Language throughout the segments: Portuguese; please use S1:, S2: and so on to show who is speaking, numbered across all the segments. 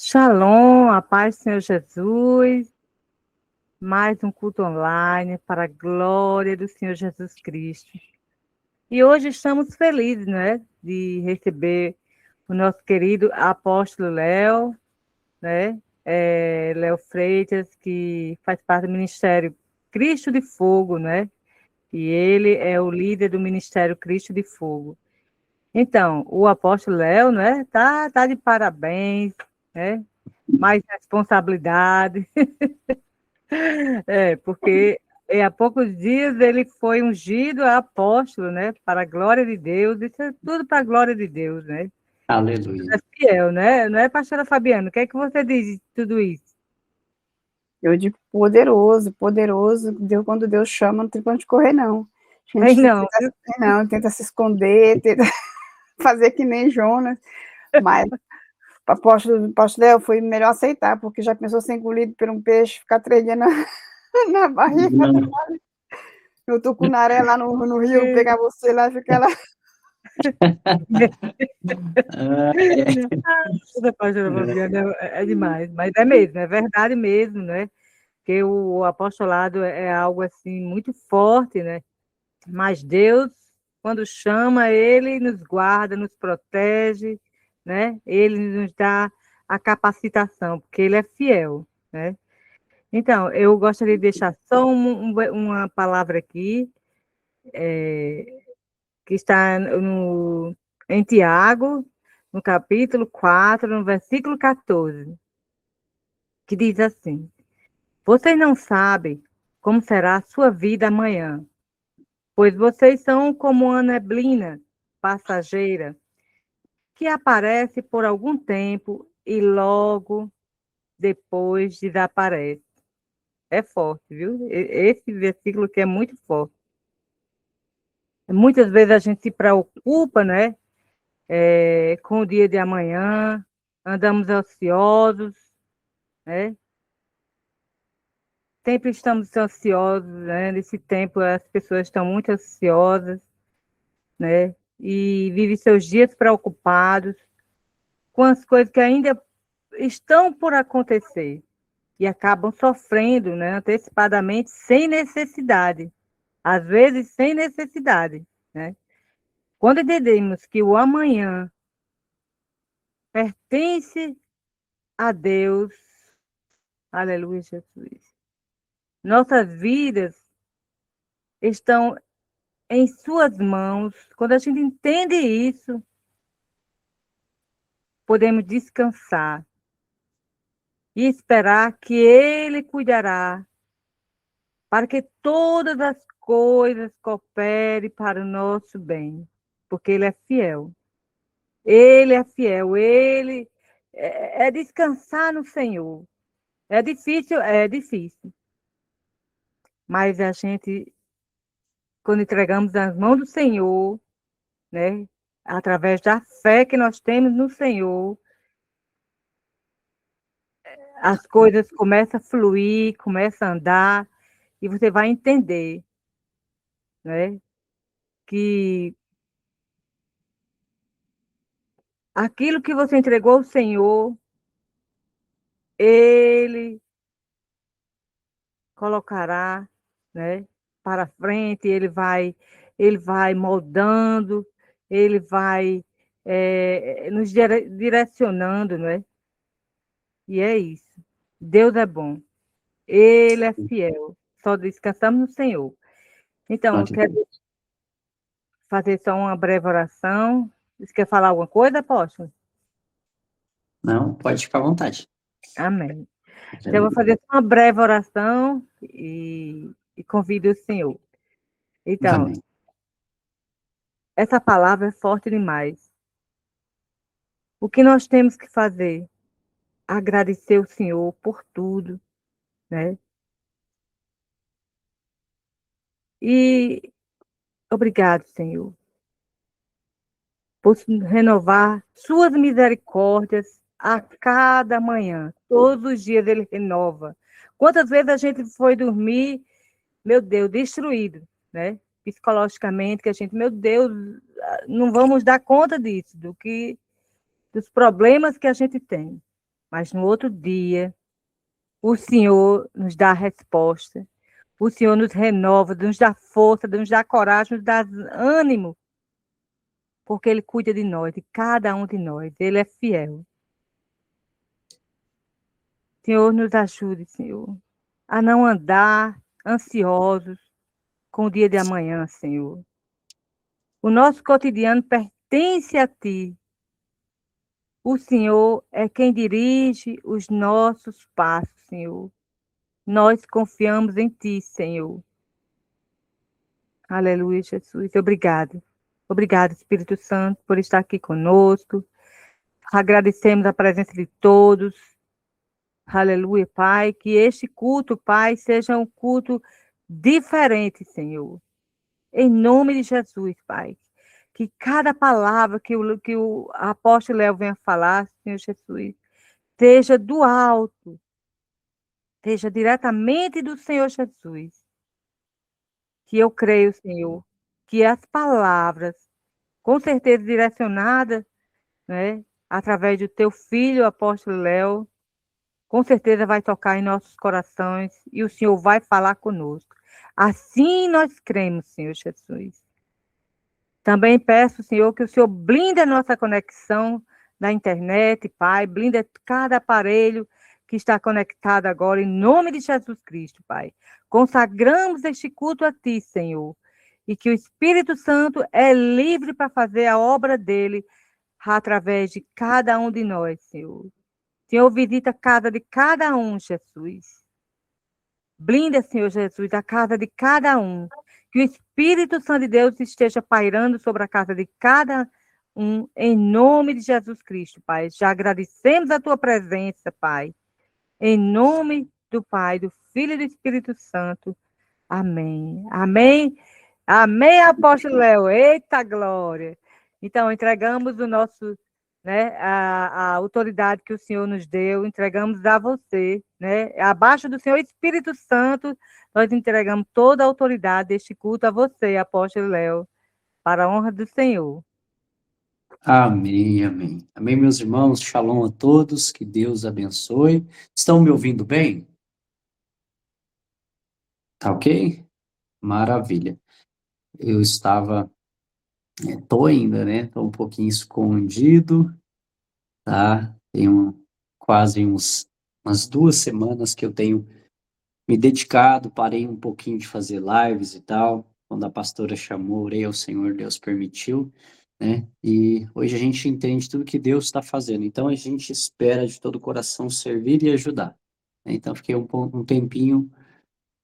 S1: Shalom, a paz do Senhor Jesus, mais um culto online para a glória do Senhor Jesus Cristo. E hoje estamos felizes, né, de receber o nosso querido apóstolo Léo, né, Léo Freitas, que faz parte do Ministério Cristo de Fogo, né, e ele é o líder do Ministério Cristo de Fogo. Então, o apóstolo Léo, né, tá de parabéns, né, mais responsabilidade. Porque há poucos dias ele foi ungido a apóstolo, né? Para a glória de Deus, isso é tudo para a glória de Deus, né?
S2: Aleluia.
S1: É fiel, né? Não é, pastora Fabiana? O que é que você diz de tudo isso?
S3: Eu digo poderoso, poderoso. Deus, quando Deus chama, não tem pra onde correr, não. A
S1: Tem
S3: gente
S1: não,
S3: tenta, não, tenta se esconder, tenta fazer que nem Jonas, mas o apóstolo Léo foi melhor aceitar, porque já pensou ser engolido por um peixe, ficar 3 dias na barriga do
S2: Não.
S3: mar. Eu tô com naré lá no rio, pegar você lá e ficar lá.
S1: Toda pastora Fabiana é demais, mas é mesmo, é verdade mesmo, né? Que o apostolado é algo assim muito forte, né? Mas Deus, quando chama, Ele nos guarda, nos protege, né? Ele nos dá a capacitação, porque Ele é fiel, né? Então, eu gostaria de deixar só uma palavra aqui, que está em Tiago, no capítulo 4, no versículo 14, que diz assim: Vocês não sabem como será a sua vida amanhã, pois vocês são como uma neblina passageira que aparece por algum tempo e logo depois desaparece. É forte, viu? Esse versículo aqui é muito forte. Muitas vezes a gente se preocupa, né, com o dia de amanhã, andamos ansiosos, né? Sempre estamos ansiosos, né? Nesse tempo as pessoas estão muito ansiosas, né? E vivem seus dias preocupados com as coisas que ainda estão por acontecer e acabam sofrendo, né, antecipadamente, sem necessidade, às vezes sem necessidade, né? Quando entendemos que o amanhã pertence a Deus, aleluia, Jesus, nossas vidas estão em suas mãos. Quando a gente entende isso, podemos descansar e esperar que Ele cuidará para que todas as coisas cooperem para o nosso bem, porque Ele é fiel. Ele é fiel, Ele é descansar no Senhor. É difícil, mas a gente, quando entregamos nas mãos do Senhor, né, através da fé que nós temos no Senhor, as coisas começam a fluir, começam a andar, e você vai entender, né, que aquilo que você entregou ao Senhor, Ele colocará, né, para frente, ele vai moldando, ele vai nos direcionando, né? E é isso. Deus é bom, Ele é fiel. Só descansamos no Senhor. Então, eu quero fazer só uma breve oração. Você quer falar alguma coisa, apóstolo?
S2: Não, pode ficar à vontade.
S1: Amém. Então, eu vou fazer uma breve oração e convido o Senhor. Então,
S2: Amém.
S1: essa palavra é forte demais. O que nós temos que fazer? Agradecer o Senhor por tudo, né? E obrigado, Senhor, por renovar suas misericórdias a cada manhã. Todos os dias Ele renova. Quantas vezes a gente foi dormir, meu Deus, destruído, né? Psicologicamente, que a gente, meu Deus, não vamos dar conta disso, dos problemas que a gente tem. mas no outro dia, o Senhor nos dá a resposta. O Senhor nos renova, nos dá força, nos dá coragem, nos dá ânimo, porque Ele cuida de nós, de cada um de nós. Ele é fiel. Senhor, nos ajude, Senhor, a não andar ansiosos com o dia de amanhã, Senhor. O nosso cotidiano pertence a Ti. O Senhor é quem dirige os nossos passos, Senhor. Nós confiamos em Ti, Senhor. Aleluia, Jesus. Obrigado. Obrigado, Espírito Santo, por estar aqui conosco. Agradecemos a presença de todos. Aleluia, Pai. Que este culto, Pai, seja um culto diferente, Senhor. Em nome de Jesus, Pai. Que cada palavra que o apóstolo Léo venha falar, Senhor Jesus, seja do alto, seja diretamente do Senhor Jesus. Que eu creio, Senhor, que as palavras, com certeza direcionadas, né, através do teu filho, o apóstolo Léo, com certeza vai tocar em nossos corações e o Senhor vai falar conosco. Assim nós cremos, Senhor Jesus. Também peço, Senhor, que o Senhor blinde a nossa conexão na internet, Pai, blinda cada aparelho que está conectado agora, em nome de Jesus Cristo, Pai. Consagramos este culto a Ti, Senhor, e que o Espírito Santo é livre para fazer a obra dele através de cada um de nós, Senhor. Senhor, visita a casa de cada um, Jesus. Blinda, Senhor Jesus, a casa de cada um. Que o Espírito Santo de Deus esteja pairando sobre a casa de cada um, em nome de Jesus Cristo, Pai. Já agradecemos a tua presença, Pai. Em nome do Pai, do Filho e do Espírito Santo. Amém. Amém. Amém, apóstolo Léo. Eita glória. Então, entregamos o nosso, né, a autoridade que o Senhor nos deu, entregamos a você, né? Abaixo do Senhor Espírito Santo, nós entregamos toda a autoridade deste culto a você, apóstolo Léo, para a honra do Senhor.
S2: Amém, amém. Amém, meus irmãos. Shalom a todos. Que Deus abençoe. Estão me ouvindo bem? Tá ok? Maravilha. Eu tô ainda, né? Tô um pouquinho escondido, tá? Tenho quase umas 2 semanas que eu tenho me dedicado, parei um pouquinho de fazer lives e tal. Quando a pastora chamou, orei ao Senhor, Deus permitiu, né? E hoje a gente entende tudo que Deus está fazendo. Então a gente espera de todo o coração servir e ajudar, né? Então fiquei um tempinho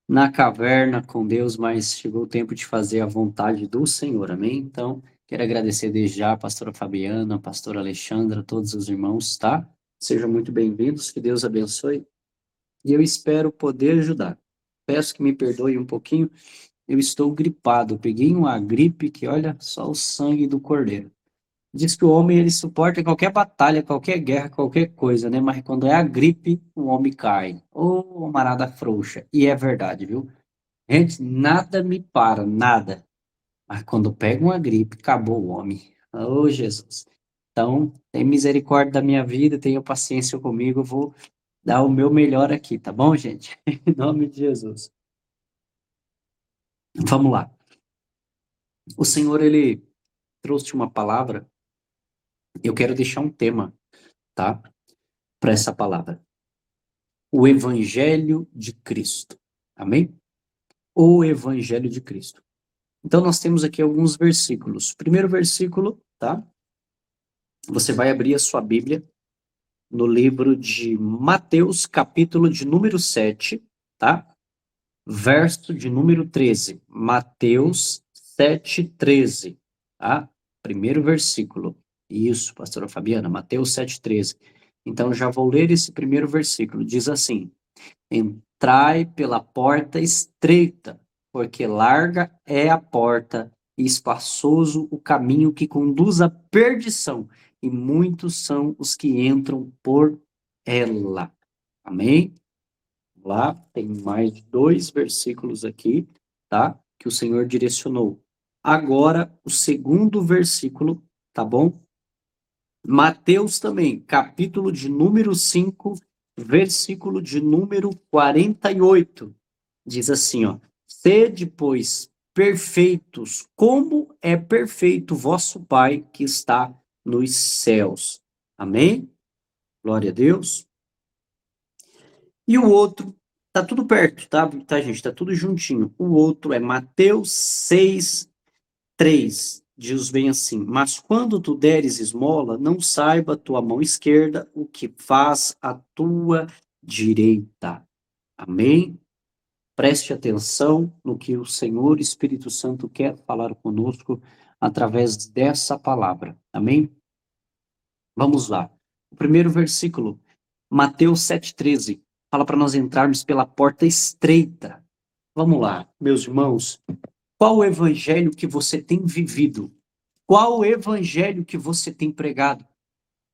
S2: na caverna com Deus, mas chegou o tempo de fazer a vontade do Senhor, amém? Então, quero agradecer desde já a pastora Fabiana, a pastora Alexandra, todos os irmãos, tá? Sejam muito bem-vindos, que Deus abençoe, e eu espero poder ajudar. Peço que me perdoe um pouquinho, eu estou gripado, peguei uma gripe que, olha, só o sangue do cordeiro. Diz que o homem, ele suporta qualquer batalha, qualquer guerra, qualquer coisa, né? Mas quando é a gripe, o homem cai. Ô, marada frouxa. E é verdade, viu? Gente, nada me para, nada. Mas quando pega uma gripe, acabou o homem. Ô, Jesus. Então, tem misericórdia da minha vida, tenha paciência comigo, eu vou dar o meu melhor aqui, tá bom, gente? Em nome de Jesus. Vamos lá. O Senhor, ele trouxe uma palavra, eu quero deixar um tema, tá? Para essa palavra. O Evangelho de Cristo. Amém? O Evangelho de Cristo. Então, nós temos aqui alguns versículos. Primeiro versículo, tá? Você vai abrir a sua Bíblia no livro de Mateus, capítulo de número 7, tá? Verso de número 13. Mateus 7, 13, tá? Primeiro versículo. Isso, pastora Fabiana, Mateus 7, 13. Então, já vou ler esse primeiro versículo. Diz assim: Entrai pela porta estreita, porque larga é a porta e espaçoso o caminho que conduz à perdição, e muitos são os que entram por ela. Amém? Lá tem mais 2 versículos aqui, tá? Que o Senhor direcionou. Agora, o segundo versículo, tá bom? Mateus também, capítulo de número 5, versículo de número 48. Diz assim, ó: sede, pois, perfeitos, como é perfeito vosso Pai que está nos céus. Amém? Glória a Deus. E o outro, tá tudo perto, tá, gente? Tá tudo juntinho. O outro é Mateus 6, 3. Diz bem assim: mas quando tu deres esmola, não saiba a tua mão esquerda o que faz a tua direita. Amém? Preste atenção no que o Senhor Espírito Santo quer falar conosco através dessa palavra. Amém? Vamos lá. O primeiro versículo, Mateus 7,13, fala para nós entrarmos pela porta estreita. Vamos lá, meus irmãos. Qual o evangelho que você tem vivido? Qual o evangelho que você tem pregado?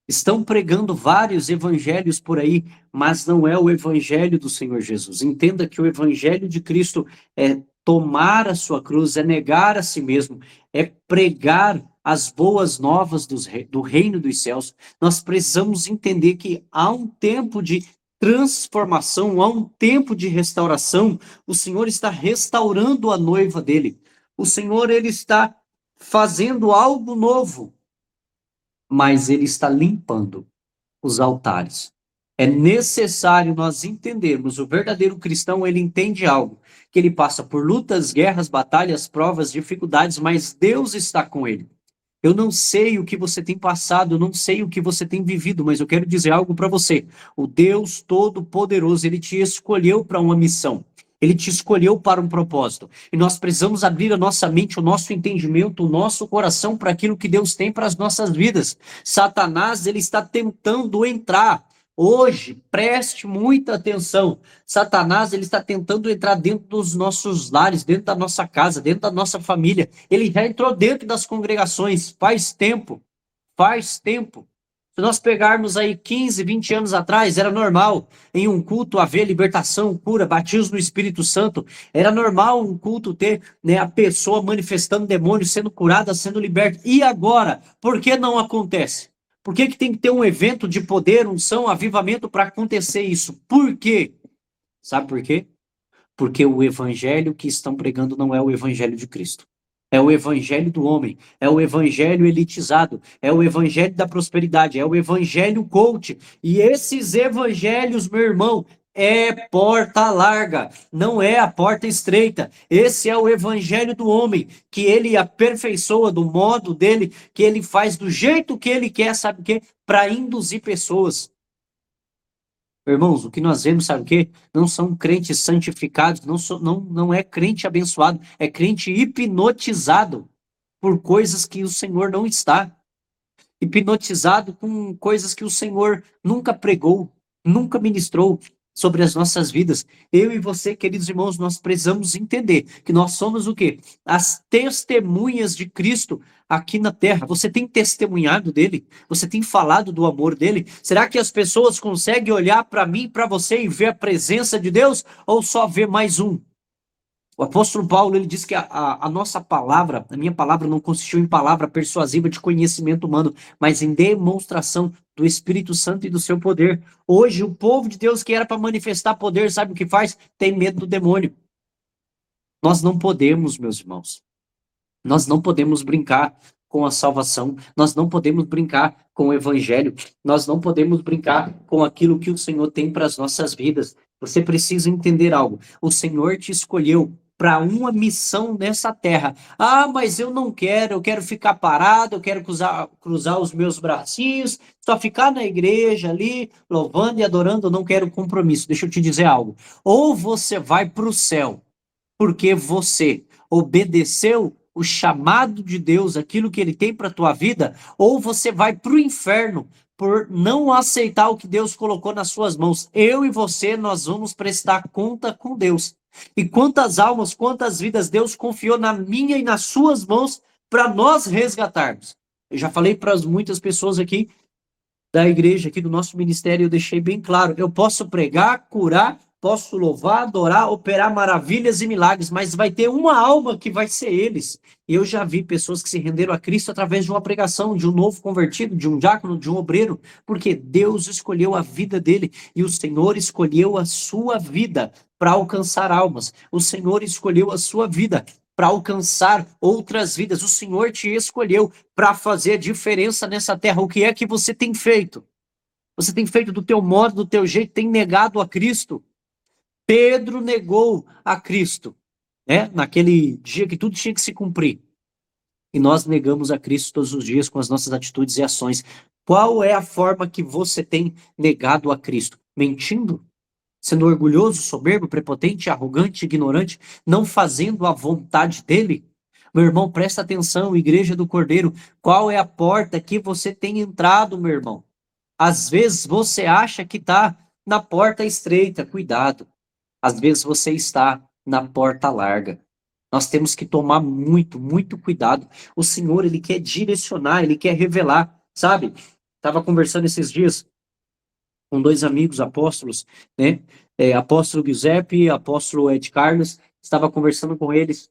S2: Estão pregando vários evangelhos por aí, mas não é o evangelho do Senhor Jesus. Entenda que o evangelho de Cristo é tomar a sua cruz, é negar a si mesmo, é pregar as boas novas do reino dos céus. Nós precisamos entender que há um tempo de transformação, há um tempo de restauração. O Senhor está restaurando a noiva dele. O Senhor, ele está fazendo algo novo, mas ele está limpando os altares. É necessário nós entendermos, o verdadeiro cristão, ele entende algo, que ele passa por lutas, guerras, batalhas, provas, dificuldades, mas Deus está com ele. Eu não sei o que você tem passado, eu não sei o que você tem vivido, mas eu quero dizer algo para você. O Deus Todo-Poderoso, ele te escolheu para uma missão. Ele te escolheu para um propósito. E nós precisamos abrir a nossa mente, o nosso entendimento, o nosso coração para aquilo que Deus tem para as nossas vidas. Satanás, ele está tentando entrar. Hoje, preste muita atenção. Satanás, ele está tentando entrar dentro dos nossos lares, dentro da nossa casa, dentro da nossa família. Ele já entrou dentro das congregações faz tempo. Faz tempo. Se nós pegarmos aí 15, 20 anos atrás, era normal em um culto haver libertação, cura, batismo no Espírito Santo. Era normal um culto ter, né, a pessoa manifestando demônios, sendo curada, sendo liberta. E agora, por que não acontece? Por que tem que ter um evento de poder, unção, avivamento para acontecer isso? Por quê? Sabe por quê? Porque o evangelho que estão pregando não é o evangelho de Cristo. É o evangelho do homem, é o evangelho elitizado, é o evangelho da prosperidade, é o evangelho coach. E esses evangelhos, meu irmão, é porta larga, não é a porta estreita. Esse é o evangelho do homem, que ele aperfeiçoa do modo dele, que ele faz do jeito que ele quer, sabe o quê? Para induzir pessoas. Irmãos, o que nós vemos, sabe o quê? Não são crentes santificados, não é crente abençoado, é crente hipnotizado por coisas que o Senhor não está. Hipnotizado com coisas que o Senhor nunca pregou, nunca ministrou sobre as nossas vidas. Eu e você, queridos irmãos, nós precisamos entender que nós somos o quê? As testemunhas de Cristo aqui na terra. Você tem testemunhado dele? Você tem falado do amor dele? Será que as pessoas conseguem olhar para mim, para você e ver a presença de Deus, ou só ver mais um? O apóstolo Paulo, ele diz que a nossa palavra, a minha palavra não consistiu em palavra persuasiva de conhecimento humano, mas em demonstração do Espírito Santo e do seu poder. Hoje, o povo de Deus que era para manifestar poder, sabe o que faz? Tem medo do demônio. Nós não podemos, meus irmãos. Nós não podemos brincar com a salvação. Nós não podemos brincar com o evangelho. Nós não podemos brincar com aquilo que o Senhor tem para as nossas vidas. Você precisa entender algo. O Senhor te escolheu para uma missão nessa terra. Ah, mas eu não quero, eu quero ficar parado, eu quero cruzar os meus bracinhos, só ficar na igreja ali, louvando e adorando, eu não quero compromisso. Deixa eu te dizer algo. Ou você vai para o céu, porque você obedeceu o chamado de Deus, aquilo que ele tem para a tua vida, ou você vai para o inferno por não aceitar o que Deus colocou nas suas mãos. Eu e você, nós vamos prestar conta com Deus. E quantas almas, quantas vidas Deus confiou na minha e nas suas mãos para nós resgatarmos. Eu já falei para muitas pessoas aqui da igreja, aqui do nosso ministério, eu deixei bem claro, eu posso pregar, curar, posso louvar, adorar, operar maravilhas e milagres, mas vai ter uma alma que vai ser eles. E eu já vi pessoas que se renderam a Cristo através de uma pregação, de um novo convertido, de um diácono, de um obreiro, porque Deus escolheu a vida dele e o Senhor escolheu a sua vida para alcançar almas. O Senhor escolheu a sua vida para alcançar outras vidas. O Senhor te escolheu para fazer a diferença nessa terra. O que é que você tem feito? Você tem feito do teu modo, do teu jeito, tem negado a Cristo. Pedro negou a Cristo, né? Naquele dia que tudo tinha que se cumprir. E nós negamos a Cristo todos os dias com as nossas atitudes e ações. Qual é a forma que você tem negado a Cristo? Mentindo? Sendo orgulhoso, soberbo, prepotente, arrogante, ignorante, não fazendo a vontade dele? Meu irmão, presta atenção, Igreja do Cordeiro, qual é a porta que você tem entrado, meu irmão? Às vezes você acha que está na porta estreita, cuidado. Às vezes você está na porta larga. Nós temos que tomar muito, muito cuidado. O Senhor, Ele quer direcionar, Ele quer revelar, sabe? Estava conversando esses dias com dois amigos apóstolos, né? Apóstolo Giuseppe e apóstolo Ed Carlos. Estava conversando com eles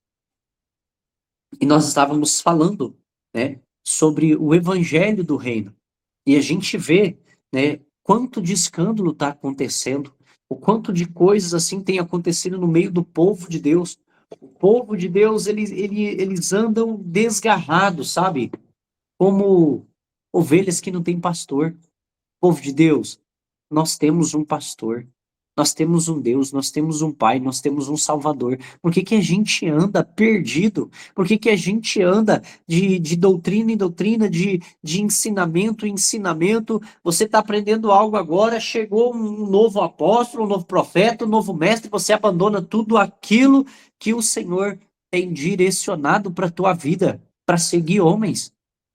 S2: e nós estávamos falando, né, sobre o evangelho do reino. E a gente vê, né, quanto de escândalo está acontecendo, o quanto de coisas assim tem acontecido no meio do povo de Deus. O povo de Deus, eles andam desgarrados, sabe? Como ovelhas que não têm pastor. Povo de Deus, nós temos um pastor. Nós temos um Deus, nós temos um Pai, nós temos um Salvador. Por que que a gente anda perdido? Por que que a gente anda de doutrina em doutrina, de ensinamento em ensinamento? Você está aprendendo algo agora, chegou um novo apóstolo, um novo profeta, um novo mestre, você abandona tudo aquilo que o Senhor tem direcionado para a tua vida, para seguir homens.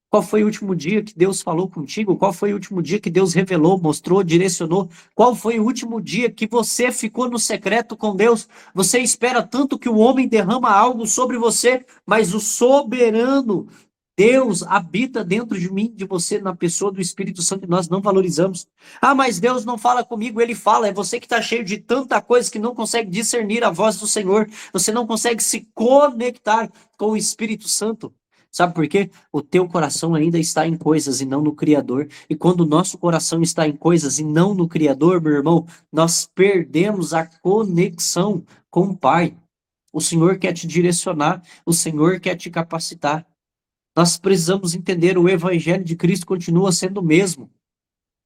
S2: Qual foi o último dia que Deus falou contigo? Qual foi o último dia que Deus revelou, mostrou, direcionou? Qual foi o último dia que você ficou no secreto com Deus? Você espera tanto que o homem derrama algo sobre você, mas o soberano Deus habita dentro de mim, de você, na pessoa do Espírito Santo, e nós não valorizamos. Ah, mas Deus não fala comigo, Ele fala. É você que está cheio de tanta coisa que não consegue discernir a voz do Senhor. Você não consegue se conectar com o Espírito Santo. Sabe por quê? O teu coração ainda está em coisas e não no Criador. E quando o nosso coração está em coisas e não no Criador, meu irmão, nós perdemos a conexão com o Pai. O Senhor quer te direcionar, o Senhor quer te capacitar. Nós precisamos entender, o Evangelho de Cristo continua sendo o mesmo.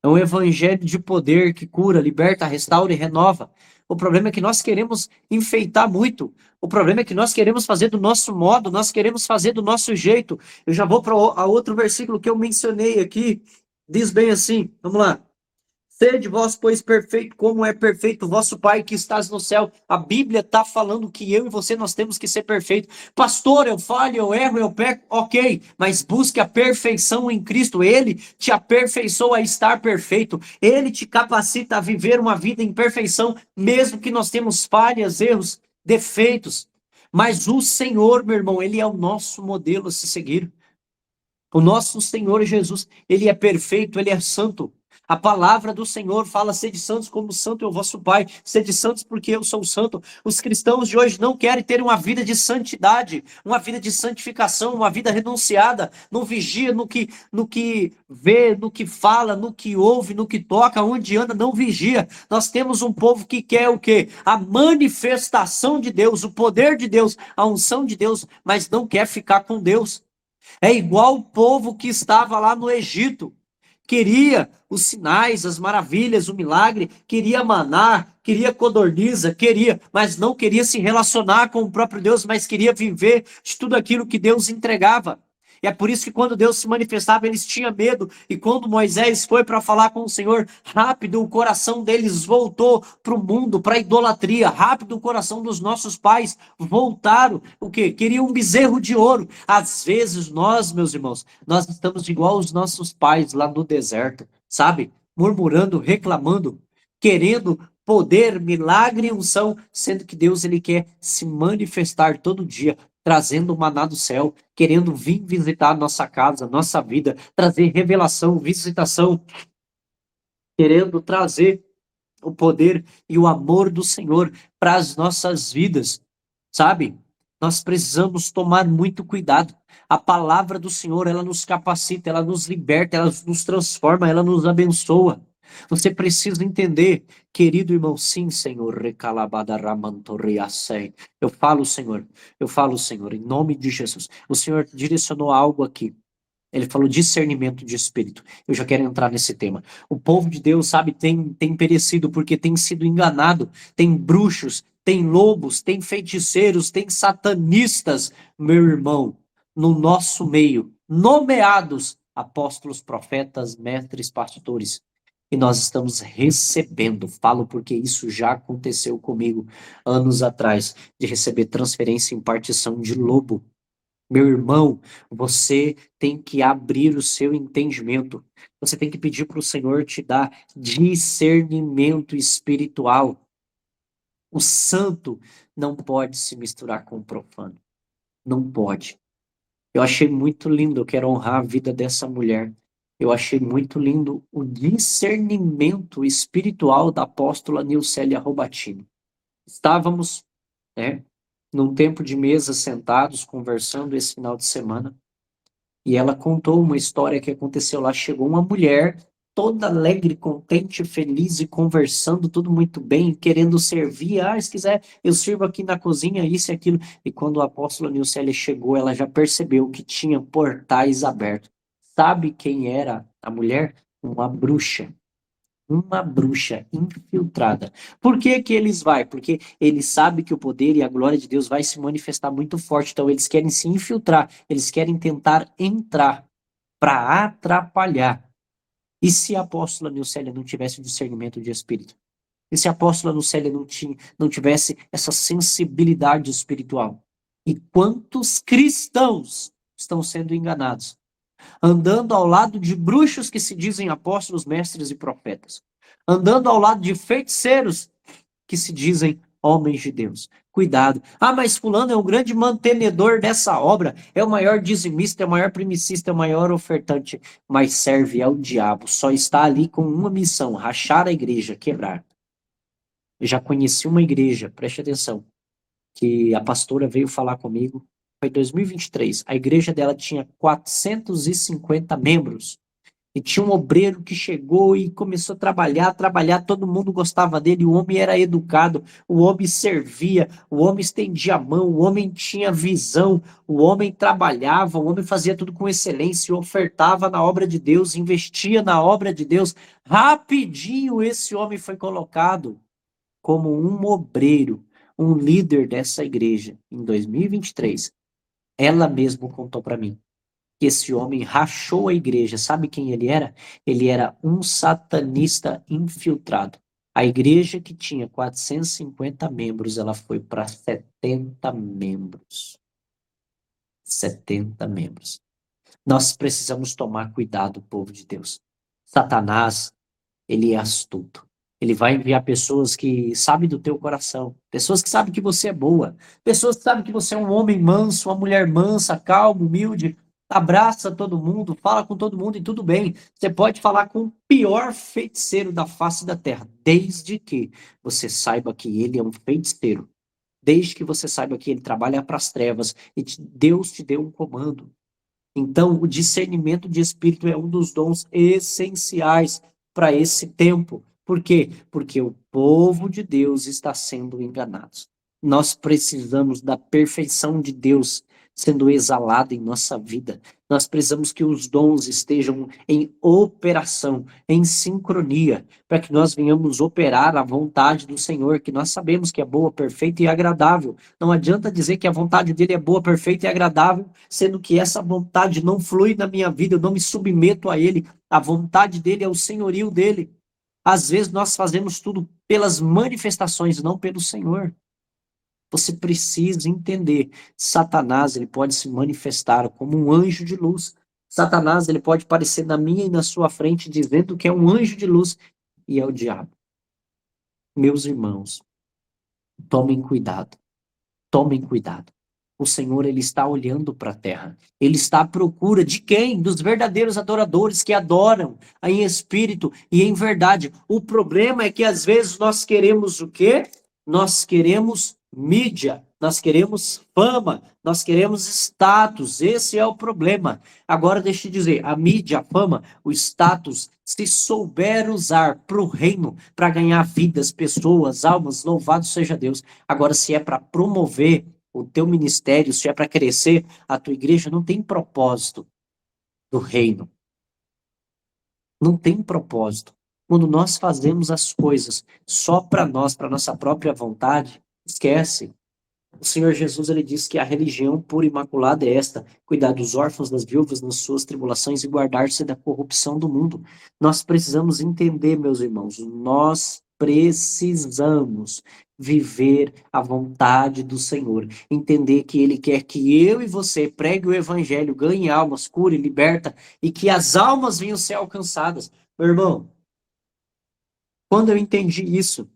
S2: É um evangelho de poder que cura, liberta, restaura e renova. O problema é que nós queremos enfeitar muito. O problema é que nós queremos fazer do nosso modo, nós queremos fazer do nosso jeito. Eu já vou para outro versículo que eu mencionei aqui. Diz bem assim, vamos lá. Sede vós, pois, perfeito, como é perfeito o vosso Pai que estás no céu. A Bíblia está falando que eu e você, nós temos que ser perfeitos. Pastor, eu falho, eu erro, eu peco, ok, mas busque a perfeição em Cristo. Ele te aperfeiçoa a estar perfeito. Ele te capacita a viver uma vida em perfeição, mesmo que nós temos falhas, erros, defeitos. Mas o Senhor, meu irmão, Ele é o nosso modelo a se seguir. O nosso Senhor Jesus, Ele é perfeito, Ele é santo. A palavra do Senhor fala, sede santos como santo é o vosso Pai, sede santos porque eu sou santo. Os cristãos de hoje não querem ter uma vida de santidade, uma vida de santificação, uma vida renunciada, não vigia no que vê, no que fala, no que ouve, no que toca, onde anda, não vigia. Nós temos um povo que quer o quê? A manifestação de Deus, o poder de Deus, a unção de Deus, mas não quer ficar com Deus. É igual o povo que estava lá no Egito. Queria os sinais, as maravilhas, o milagre, queria maná, queria codorniza, queria, mas não queria se relacionar com o próprio Deus, mas queria viver de tudo aquilo que Deus entregava. E é por isso que quando Deus se manifestava, eles tinham medo. E quando Moisés foi para falar com o Senhor, rápido o coração deles voltou para o mundo, para a idolatria. Rápido o coração dos nossos pais voltaram. O quê? Queriam um bezerro de ouro. Às vezes nós, meus irmãos, nós estamos igual aos nossos pais lá no deserto, sabe? Murmurando, reclamando, querendo poder, milagre e unção, sendo que Deus, ele quer se manifestar todo dia, trazendo o maná do céu, querendo vir visitar a nossa casa, nossa vida, trazer revelação, visitação, querendo trazer o poder e o amor do Senhor para as nossas vidas, sabe? Nós precisamos tomar muito cuidado. A palavra do Senhor, ela nos capacita, ela nos liberta, ela nos transforma, ela nos abençoa. Você precisa entender, querido irmão, sim, Senhor, recalabadaramantorriacei. Eu falo, Senhor, em nome de Jesus. O Senhor direcionou algo aqui. Ele falou discernimento de espírito. Eu já quero entrar nesse tema. O povo de Deus, sabe, tem perecido porque tem sido enganado. Tem bruxos, tem lobos, tem feiticeiros, tem satanistas, meu irmão, no nosso meio, nomeados apóstolos, profetas, mestres, pastores. E nós estamos recebendo, falo porque isso já aconteceu comigo anos atrás, de receber transferência e impartição de lobo. Meu irmão, você tem que abrir o seu entendimento. Você tem que pedir para o Senhor te dar discernimento espiritual. O santo não pode se misturar com o profano. Não pode. Eu achei muito lindo, eu quero honrar a vida dessa mulher. Eu achei muito lindo o discernimento espiritual da apóstola Nilcélia Robatini. Estávamos, né, num tempo de mesa, sentados, conversando esse final de semana, e ela contou uma história que aconteceu lá. Chegou uma mulher, toda alegre, contente, feliz e conversando, tudo muito bem, querendo servir. Ah, se quiser, eu sirvo aqui na cozinha, isso e aquilo. E quando o apóstolo Nilcélia chegou, ela já percebeu que tinha portais abertos. Sabe quem era a mulher? Uma bruxa. Uma bruxa infiltrada. Por que que eles vai? Porque eles sabem que o poder e a glória de Deus vai se manifestar muito forte, então eles querem se infiltrar, eles querem tentar entrar para atrapalhar. E se a apóstola Nilcélia não tivesse o discernimento de espírito? E se a apóstola Nilcélia não tivesse essa sensibilidade espiritual? E quantos cristãos estão sendo enganados? Andando ao lado de bruxos que se dizem apóstolos, mestres e profetas, andando ao lado de feiticeiros que se dizem homens de Deus. Cuidado. Ah, mas fulano é um grande mantenedor dessa obra, é o maior dizimista, é o maior primicista, é o maior ofertante, mas serve ao diabo, só está ali com uma missão, rachar a igreja, quebrar. Eu já conheci uma igreja, preste atenção, que a pastora veio falar comigo, foi em 2023. A igreja dela tinha 450 membros. E tinha um obreiro que chegou e começou a trabalhar, todo mundo gostava dele, o homem era educado, o homem servia, o homem estendia a mão, o homem tinha visão, o homem trabalhava, o homem fazia tudo com excelência, ofertava na obra de Deus, investia na obra de Deus. Rapidinho esse homem foi colocado como um obreiro, um líder dessa igreja, em 2023. Ela mesma contou para mim que esse homem rachou a igreja. Sabe quem ele era? Ele era um satanista infiltrado. A igreja que tinha 450 membros, ela foi para 70 membros. 70 membros. Nós precisamos tomar cuidado, povo de Deus. Satanás, ele é astuto. Ele vai enviar pessoas que sabem do teu coração, pessoas que sabem que você é boa, pessoas que sabem que você é um homem manso, uma mulher mansa, calmo, humilde, abraça todo mundo, fala com todo mundo e tudo bem. Você pode falar com o pior feiticeiro da face da terra, desde que você saiba que ele é um feiticeiro, desde que você saiba que ele trabalha para as trevas e Deus te deu um comando. Então, o discernimento de espírito é um dos dons essenciais para esse tempo. Por quê? Porque o povo de Deus está sendo enganado. Nós precisamos da perfeição de Deus sendo exalada em nossa vida. Nós precisamos que os dons estejam em operação, em sincronia, para que nós venhamos operar a vontade do Senhor, que nós sabemos que é boa, perfeita e agradável. Não adianta dizer que a vontade dele é boa, perfeita e agradável, sendo que essa vontade não flui na minha vida, eu não me submeto a ele. A vontade dele é o senhorio dele. Às vezes nós fazemos tudo pelas manifestações, não pelo Senhor. Você precisa entender, Satanás, ele pode se manifestar como um anjo de luz. Satanás, ele pode aparecer na minha e na sua frente dizendo que é um anjo de luz e é o diabo. Meus irmãos, tomem cuidado. Tomem cuidado. O Senhor, ele está olhando para a terra. Ele está à procura de quem? Dos verdadeiros adoradores que adoram em espírito e em verdade. O problema é que às vezes nós queremos o quê? Nós queremos mídia, nós queremos fama, nós queremos status. Esse é o problema. Agora deixa eu te dizer, a mídia, a fama, o status, se souber usar para o reino, para ganhar vidas, pessoas, almas, louvado seja Deus. Agora, se é para promover o teu ministério, se é para crescer, a tua igreja não tem propósito do reino. Não tem propósito. Quando nós fazemos as coisas só para nós, para nossa própria vontade, esquece. O Senhor Jesus, ele diz que a religião pura e imaculada é esta: cuidar dos órfãos, das viúvas nas suas tribulações e guardar-se da corrupção do mundo. Nós precisamos entender, meus irmãos, nós precisamos viver a vontade do Senhor, entender que Ele quer que eu e você pregue o Evangelho, ganhe almas, cure, liberta, e que as almas venham ser alcançadas. Meu irmão, quando eu entendi isso,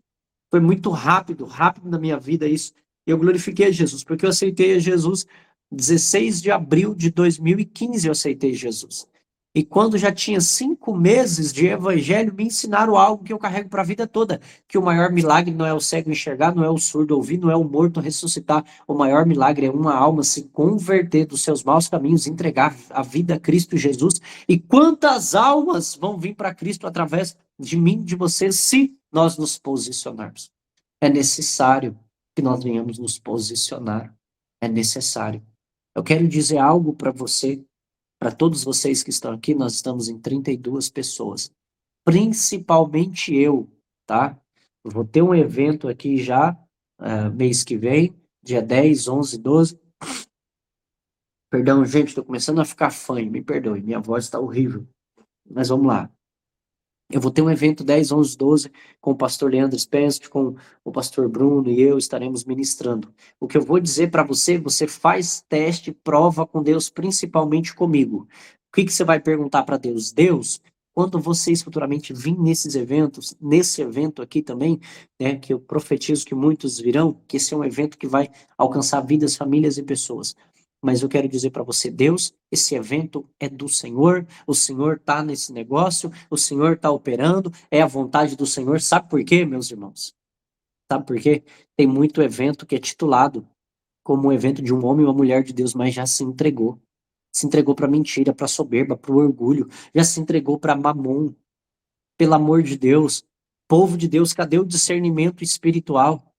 S2: foi muito rápido na minha vida isso. Eu glorifiquei a Jesus, porque eu aceitei a Jesus 16 de abril de 2015, eu aceitei Jesus. E quando já tinha 5 meses de evangelho, me ensinaram algo que eu carrego para a vida toda, que o maior milagre não é o cego enxergar, não é o surdo ouvir, não é o morto ressuscitar. O maior milagre é uma alma se converter dos seus maus caminhos, entregar a vida a Cristo Jesus. E quantas almas vão vir para Cristo através de mim, de você, se nós nos posicionarmos? É necessário que nós venhamos nos posicionar. É necessário. Eu quero dizer algo para você, para todos vocês que estão aqui. Nós estamos em 32 pessoas. Principalmente eu, tá? Eu vou ter um evento aqui já, mês que vem, dia 10, 11, 12. Perdão, gente, estou começando a ficar fanho, me perdoe, minha voz está horrível. Mas vamos lá. Eu vou ter um evento 10, 11, 12 com o pastor Leandro Spencer, com o pastor Bruno e eu estaremos ministrando. O que eu vou dizer para você, você faz teste, prova com Deus, principalmente comigo. O que você vai perguntar para Deus? Deus, quando vocês futuramente virem nesses eventos, nesse evento aqui também, né, que eu profetizo que muitos virão, que esse é um evento que vai alcançar vidas, famílias e pessoas. Mas eu quero dizer para você, Deus, esse evento é do Senhor, o Senhor está nesse negócio, o Senhor está operando, é a vontade do Senhor. Sabe por quê, meus irmãos? Sabe por quê? Tem muito evento que é titulado como um evento de um homem ou uma mulher de Deus, mas já se entregou. Se entregou para mentira, para soberba, para o orgulho, já se entregou para mamon. Pelo amor de Deus, povo de Deus, cadê o discernimento espiritual?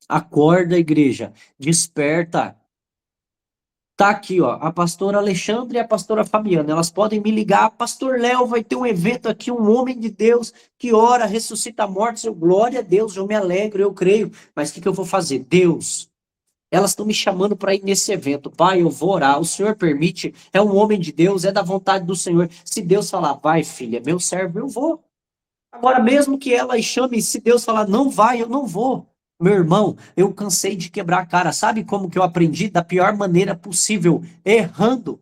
S2: Acorda, igreja, desperta. Tá aqui, ó, a pastora Alexandre e a pastora Fabiana, elas podem me ligar, pastor Léo, vai ter um evento aqui, um homem de Deus que ora, ressuscita mortos, eu, glória a Deus, eu me alegro, eu creio, mas o que eu vou fazer? Deus, elas estão me chamando para ir nesse evento, pai, eu vou orar, o Senhor permite, é um homem de Deus, é da vontade do Senhor, se Deus falar, vai filha, meu servo, eu vou. Agora, mesmo que ela chame, se Deus falar, não vai, eu não vou. Meu irmão, eu cansei de quebrar a cara. Sabe como que eu aprendi? Da pior maneira possível, errando.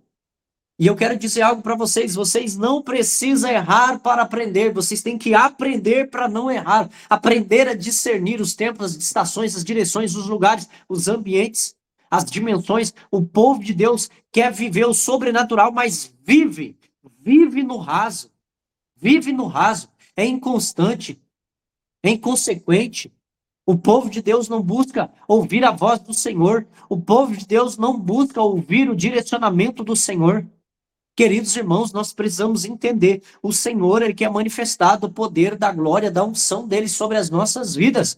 S2: E eu quero dizer algo para vocês. Vocês não precisam errar para aprender. Vocês têm que aprender para não errar. Aprender a discernir os tempos, as estações, as direções, os lugares, os ambientes, as dimensões. O povo de Deus quer viver o sobrenatural, mas vive no raso. Vive no raso. É inconstante, é inconsequente. O povo de Deus não busca ouvir a voz do Senhor. O povo de Deus não busca ouvir o direcionamento do Senhor. Queridos irmãos, nós precisamos entender. O Senhor, Ele quer manifestar o poder da glória, da unção dEle sobre as nossas vidas.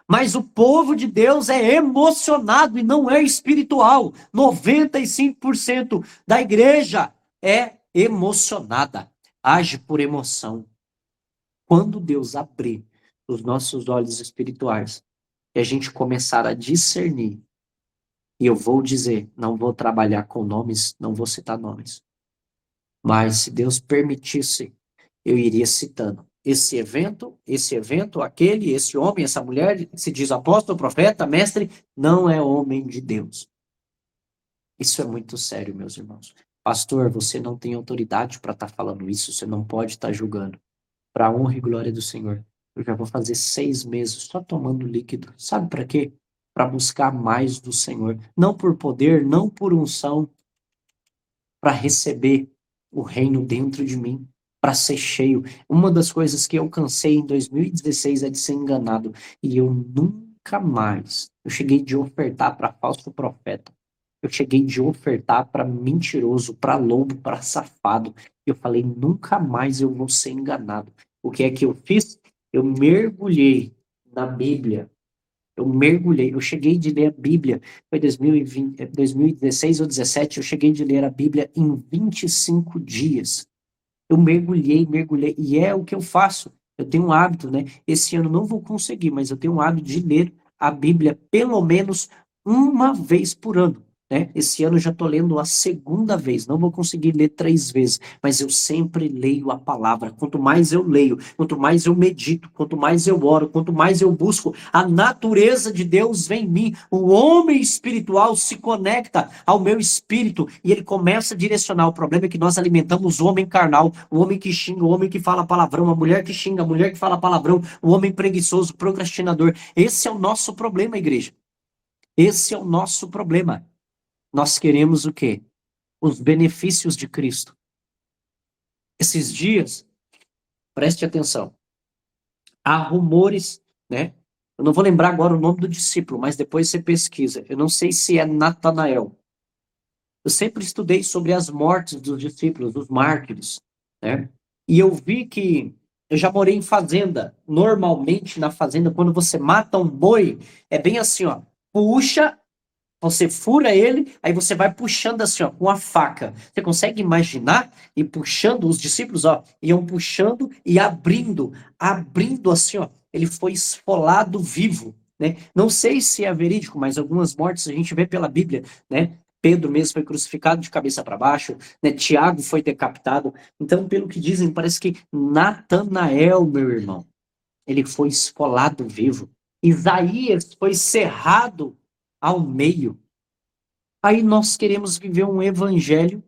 S2: Mas o povo de Deus é emocionado e não é espiritual. 95% da igreja é emocionada. Age por emoção. Quando Deus abrir os nossos olhos espirituais e a gente começar a discernir, e eu vou dizer, não vou trabalhar com nomes, não vou citar nomes, mas se Deus permitisse, eu iria citando esse evento, aquele, esse homem, essa mulher, se diz apóstolo, profeta, mestre, não é homem de Deus. Isso é muito sério, meus irmãos. Pastor, você não tem autoridade para estar falando isso, você não pode estar julgando. Para a honra e glória do Senhor. Eu já vou fazer 6 meses só tomando líquido. Sabe para quê? para buscar mais do Senhor. Não por poder, não por unção, para receber o reino dentro de mim, para ser cheio. Uma das coisas que eu cansei em 2016 é de ser enganado. E eu nunca mais. Eu cheguei de ofertar para falso profeta. Eu cheguei de ofertar para mentiroso, para lobo, para safado. Eu falei, nunca mais eu vou ser enganado. O que é que eu fiz? Eu mergulhei na Bíblia. Eu cheguei de ler a Bíblia, foi 2020, 2016 ou 2017, eu cheguei de ler a Bíblia em 25 dias. Eu mergulhei, e é o que eu faço. Eu tenho um hábito, né? Esse ano não vou conseguir, mas eu tenho um hábito de ler a Bíblia pelo menos uma vez por ano, né? Esse ano eu já estou lendo a segunda vez, não vou conseguir ler 3 vezes, mas eu sempre leio a palavra. Quanto mais eu leio, quanto mais eu medito, quanto mais eu oro, quanto mais eu busco, a natureza de Deus vem em mim. O homem espiritual se conecta ao meu espírito e ele começa a direcionar. O problema é que nós alimentamos o homem carnal, o homem que xinga, o homem que fala palavrão, a mulher que xinga, a mulher que fala palavrão, o homem preguiçoso, procrastinador. Esse é o nosso problema, igreja. Esse é o nosso problema. Nós queremos o quê? Os benefícios de Cristo. Esses dias, preste atenção, há rumores, né? Eu não vou lembrar agora o nome do discípulo, mas depois você pesquisa. Eu não sei se é Natanael. Eu sempre estudei sobre as mortes dos discípulos, dos mártires, né? E eu vi que eu já morei em fazenda. Normalmente, na fazenda, quando você mata um boi, é bem assim, ó. Puxa, você fura ele, aí você vai puxando assim, ó, com a faca. Você consegue imaginar? E puxando, os discípulos, ó, iam puxando e abrindo assim, ó. Ele foi esfolado vivo, né? Não sei se é verídico, mas algumas mortes a gente vê pela Bíblia, né? Pedro mesmo foi crucificado de cabeça para baixo, né? Tiago foi decapitado. Então, pelo que dizem, parece que Natanael, meu irmão, ele foi esfolado vivo. Isaías foi cerrado ao meio. Aí nós queremos viver um evangelho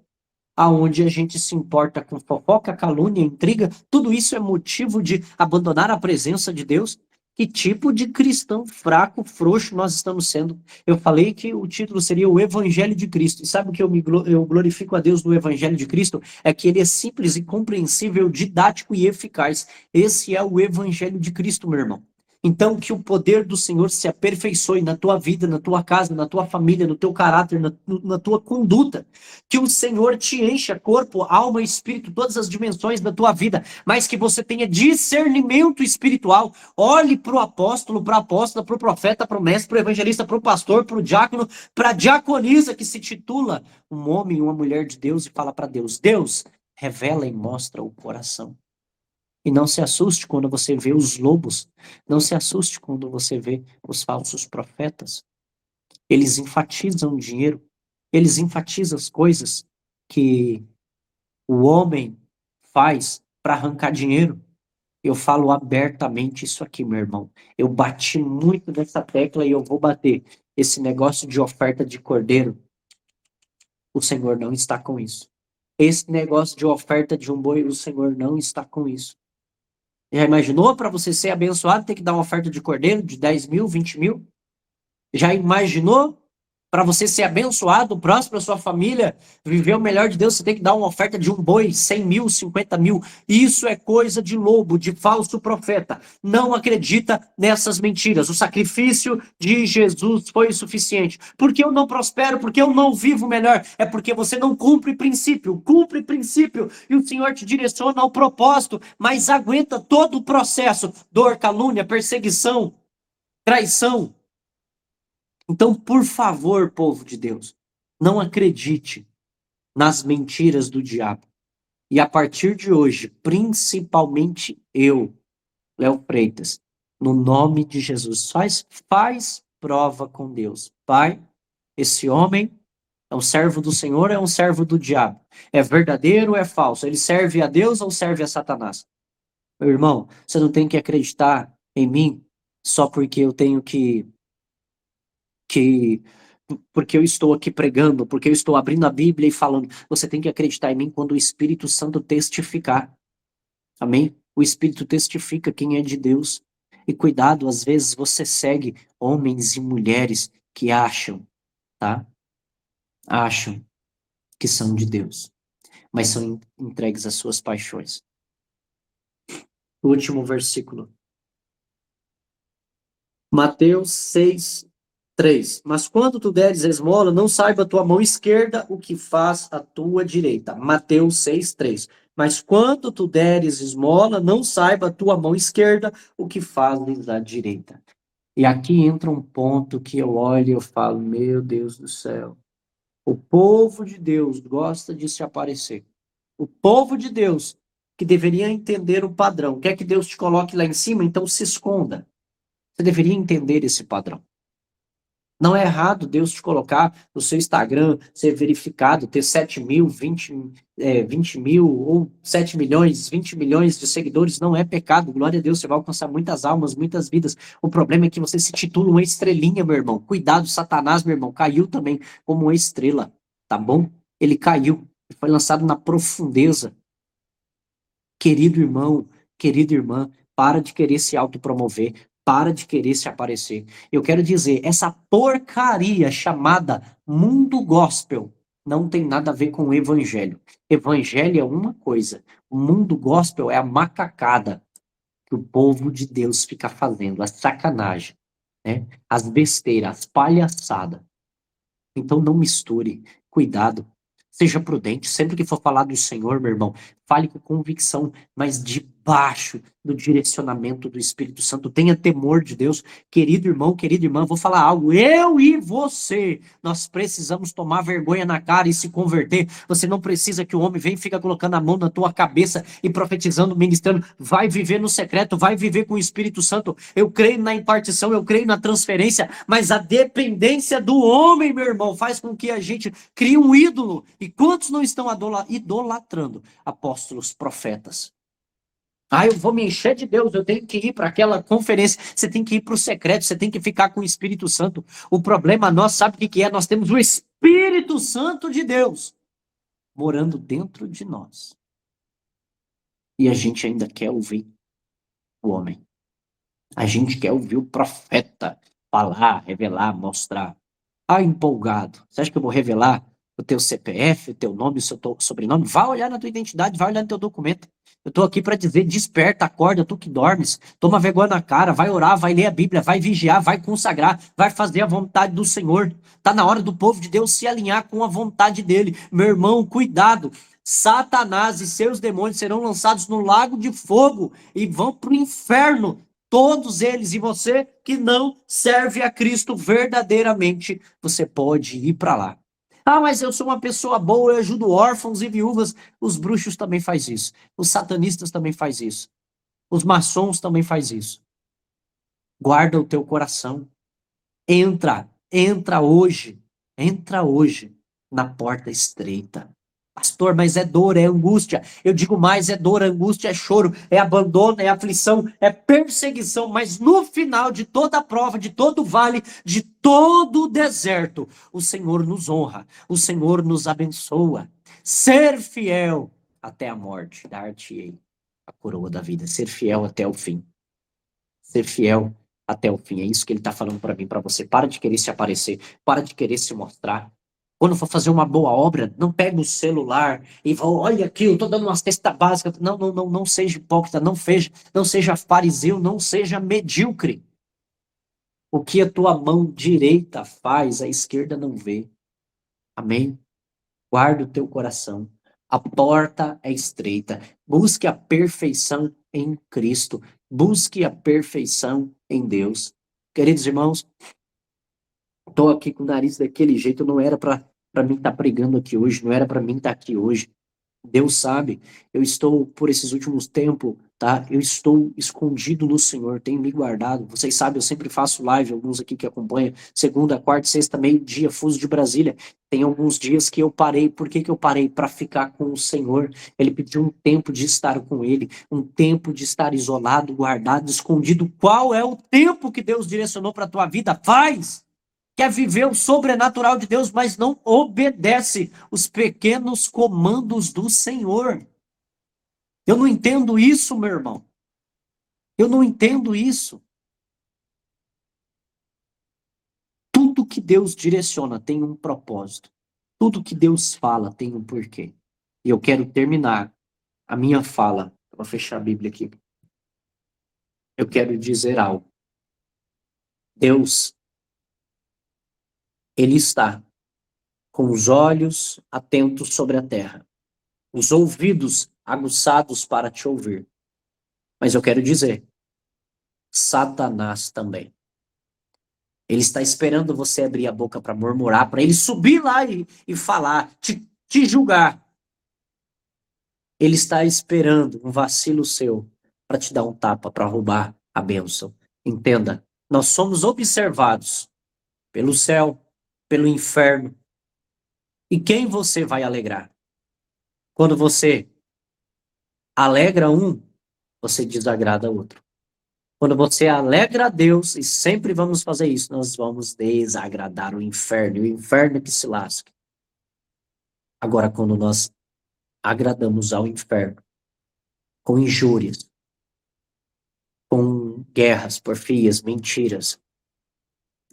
S2: aonde a gente se importa com fofoca, calúnia, intriga. Tudo isso é motivo de abandonar a presença de Deus. Que tipo de cristão fraco, frouxo nós estamos sendo? Eu falei que o título seria o Evangelho de Cristo. E sabe o que eu glorifico a Deus no Evangelho de Cristo? É que ele é simples e compreensível, didático e eficaz. Esse é o Evangelho de Cristo, meu irmão. Então, que o poder do Senhor se aperfeiçoe na tua vida, na tua casa, na tua família, no teu caráter, na tua conduta. Que o Senhor te encha corpo, alma e espírito, todas as dimensões da tua vida, mas que você tenha discernimento espiritual. Olhe para o apóstolo, para a apóstola, para o profeta, para o mestre, para o evangelista, para o pastor, para o diácono, para a diaconisa que se titula um homem e uma mulher de Deus e fala para Deus, Deus, revela e mostra o coração. E não se assuste quando você vê os lobos, não se assuste quando você vê os falsos profetas. Eles enfatizam o dinheiro, eles enfatizam as coisas que o homem faz para arrancar dinheiro. Eu falo abertamente isso aqui, meu irmão. Eu bati muito nessa tecla e eu vou bater. Esse negócio de oferta de cordeiro, o Senhor não está com isso. Esse negócio de oferta de um boi, o Senhor não está com isso. Já imaginou para você ser abençoado ter que dar uma oferta de cordeiro de 10 mil, 20 mil? Já imaginou para você ser abençoado, próximo da sua família, viver o melhor de Deus, você tem que dar uma oferta de um boi, 100 mil, 50 mil. Isso é coisa de lobo, de falso profeta. Não acredita nessas mentiras. O sacrifício de Jesus foi o suficiente. Porque eu não prospero, porque eu não vivo melhor. É porque você não cumpre princípio. Cumpre princípio e o Senhor te direciona ao propósito, mas aguenta todo o processo. Dor, calúnia, perseguição, traição. Então, por favor, povo de Deus, não acredite nas mentiras do diabo. E a partir de hoje, principalmente eu, Léo Freitas, no nome de Jesus, faz prova com Deus. Pai, esse homem é um servo do Senhor, é um servo do diabo. É verdadeiro ou é falso? Ele serve a Deus ou serve a Satanás? Meu irmão, você não tem que acreditar em mim só porque eu tenho porque eu estou aqui pregando, porque eu estou abrindo a Bíblia e falando. Você tem que acreditar em mim quando o Espírito Santo testificar. Amém? O Espírito testifica quem é de Deus. E cuidado, às vezes você segue homens e mulheres que acham, tá? Acham que são de Deus, mas são entregues às suas paixões. O último versículo. Mateus 6:3. Mas quando tu deres esmola, não saiba a tua mão esquerda o que faz a tua direita. Mateus 6:3. Mas quando tu deres esmola, não saiba a tua mão esquerda o que fazes a direita. E aqui entra um ponto que eu olho e eu falo, meu Deus do céu. O povo de Deus gosta de se aparecer. O povo de Deus, que deveria entender o padrão, quer que Deus te coloque lá em cima, então se esconda. Você deveria entender esse padrão. Não é errado Deus te colocar no seu Instagram, ser verificado, ter 7 mil, 20 mil, ou 7 milhões, 20 milhões de seguidores. Não é pecado. Glória a Deus, você vai alcançar muitas almas, muitas vidas. O problema é que você se titula uma estrelinha, meu irmão. Cuidado, Satanás, meu irmão, caiu também como uma estrela, tá bom? Ele caiu, foi lançado na profundeza. Querido irmão, querida irmã, para de querer se autopromover, para de querer se aparecer. Eu quero dizer, essa porcaria chamada mundo gospel não tem nada a ver com o evangelho. Evangelho é uma coisa, o mundo gospel é a macacada que o povo de Deus fica fazendo, a sacanagem, né? As besteiras, as palhaçadas. Então não misture, cuidado. Seja prudente, sempre que for falar do Senhor, meu irmão, fale com convicção, mas debaixo do direcionamento do Espírito Santo. Tenha temor de Deus. Querido irmão, querida irmã, vou falar algo. Eu e você, nós precisamos tomar vergonha na cara e se converter. Você não precisa que o homem venha e fica colocando a mão na tua cabeça e profetizando, ministrando. Vai viver no secreto, vai viver com o Espírito Santo. Eu creio na impartição, eu creio na transferência, mas a dependência do homem, meu irmão, faz com que a gente crie um ídolo. E quantos não estão idolatrando apóstolos, profetas? Ah, eu vou me encher de Deus, eu tenho que ir para aquela conferência. Você tem que ir para o secreto, você tem que ficar com o Espírito Santo. O problema nosso, sabe o que é? Nós temos o Espírito Santo de Deus morando dentro de nós. E a gente ainda quer ouvir o homem. A gente quer ouvir o profeta falar, revelar, mostrar. Ah, empolgado. Você acha que eu vou revelar o teu CPF, o teu nome, o seu sobrenome? Vai olhar na tua identidade, vai olhar no teu documento. Eu estou aqui para dizer, desperta, acorda, tu que dormes, toma vergonha na cara, vai orar, vai ler a Bíblia, vai vigiar, vai consagrar, vai fazer a vontade do Senhor. Está na hora do povo de Deus se alinhar com a vontade dele. Meu irmão, cuidado. Satanás e seus demônios serão lançados no lago de fogo e vão para o inferno. Todos eles, e você que não serve a Cristo verdadeiramente, você pode ir para lá. Ah, mas eu sou uma pessoa boa, eu ajudo órfãos e viúvas. Os bruxos também fazem isso. Os satanistas também fazem isso. Os maçons também fazem isso. Guarda o teu coração. Entra hoje na porta estreita. Pastor, mas é dor, é angústia. Eu digo mais, é dor, angústia, é choro, é abandono, é aflição, é perseguição. Mas no final de toda a prova, de todo o vale, de todo o deserto, o Senhor nos honra, o Senhor nos abençoa. Ser fiel até a morte, dar-te-ei a coroa da vida. Ser fiel até o fim. Ser fiel até o fim. É isso que ele está falando para mim, para você. Para de querer se aparecer, para de querer se mostrar. Quando for fazer uma boa obra, não pega o celular e fala, olha aqui, eu estou dando uma cesta básica. Não seja hipócrita, não seja fariseu, não seja medíocre. O que a tua mão direita faz, a esquerda não vê. Amém? Guarda o teu coração. A porta é estreita. Busque a perfeição em Cristo. Busque a perfeição em Deus. Queridos irmãos, estou aqui com o nariz daquele jeito, não era para mim estar pregando aqui hoje, não era para mim estar aqui hoje. Deus sabe, eu estou, por esses últimos tempos, tá? Eu estou escondido no Senhor, tenho me guardado. Vocês sabem, eu sempre faço live, alguns aqui que acompanham, segunda, quarta, sexta, meio-dia, fuso de Brasília. Tem alguns dias que eu parei. Por que eu parei? Para ficar com o Senhor. Ele pediu um tempo de estar com Ele, um tempo de estar isolado, guardado, escondido. Qual é o tempo que Deus direcionou para a tua vida? Faz! Quer viver o sobrenatural de Deus, mas não obedece os pequenos comandos do Senhor. Eu não entendo isso, meu irmão. Eu não entendo isso. que Deus direciona tem um propósito. Tudo que Deus fala tem um porquê. E eu quero terminar a minha fala. Vou fechar a Bíblia aqui. Eu quero dizer algo. Deus, Ele está com os olhos atentos sobre a terra, os ouvidos aguçados para te ouvir. Mas eu quero dizer, Satanás também. Ele está esperando você abrir a boca para murmurar, para ele subir lá e falar, te julgar. Ele está esperando um vacilo seu para te dar um tapa, para roubar a bênção. Entenda, nós somos observados pelo céu, pelo inferno. E quem você vai alegrar? Quando você alegra um, você desagrada outro. Quando você alegra a Deus, e sempre vamos fazer isso, nós vamos desagradar o inferno que se lasque. Agora, quando nós agradamos ao inferno, com injúrias, com guerras, porfias, mentiras,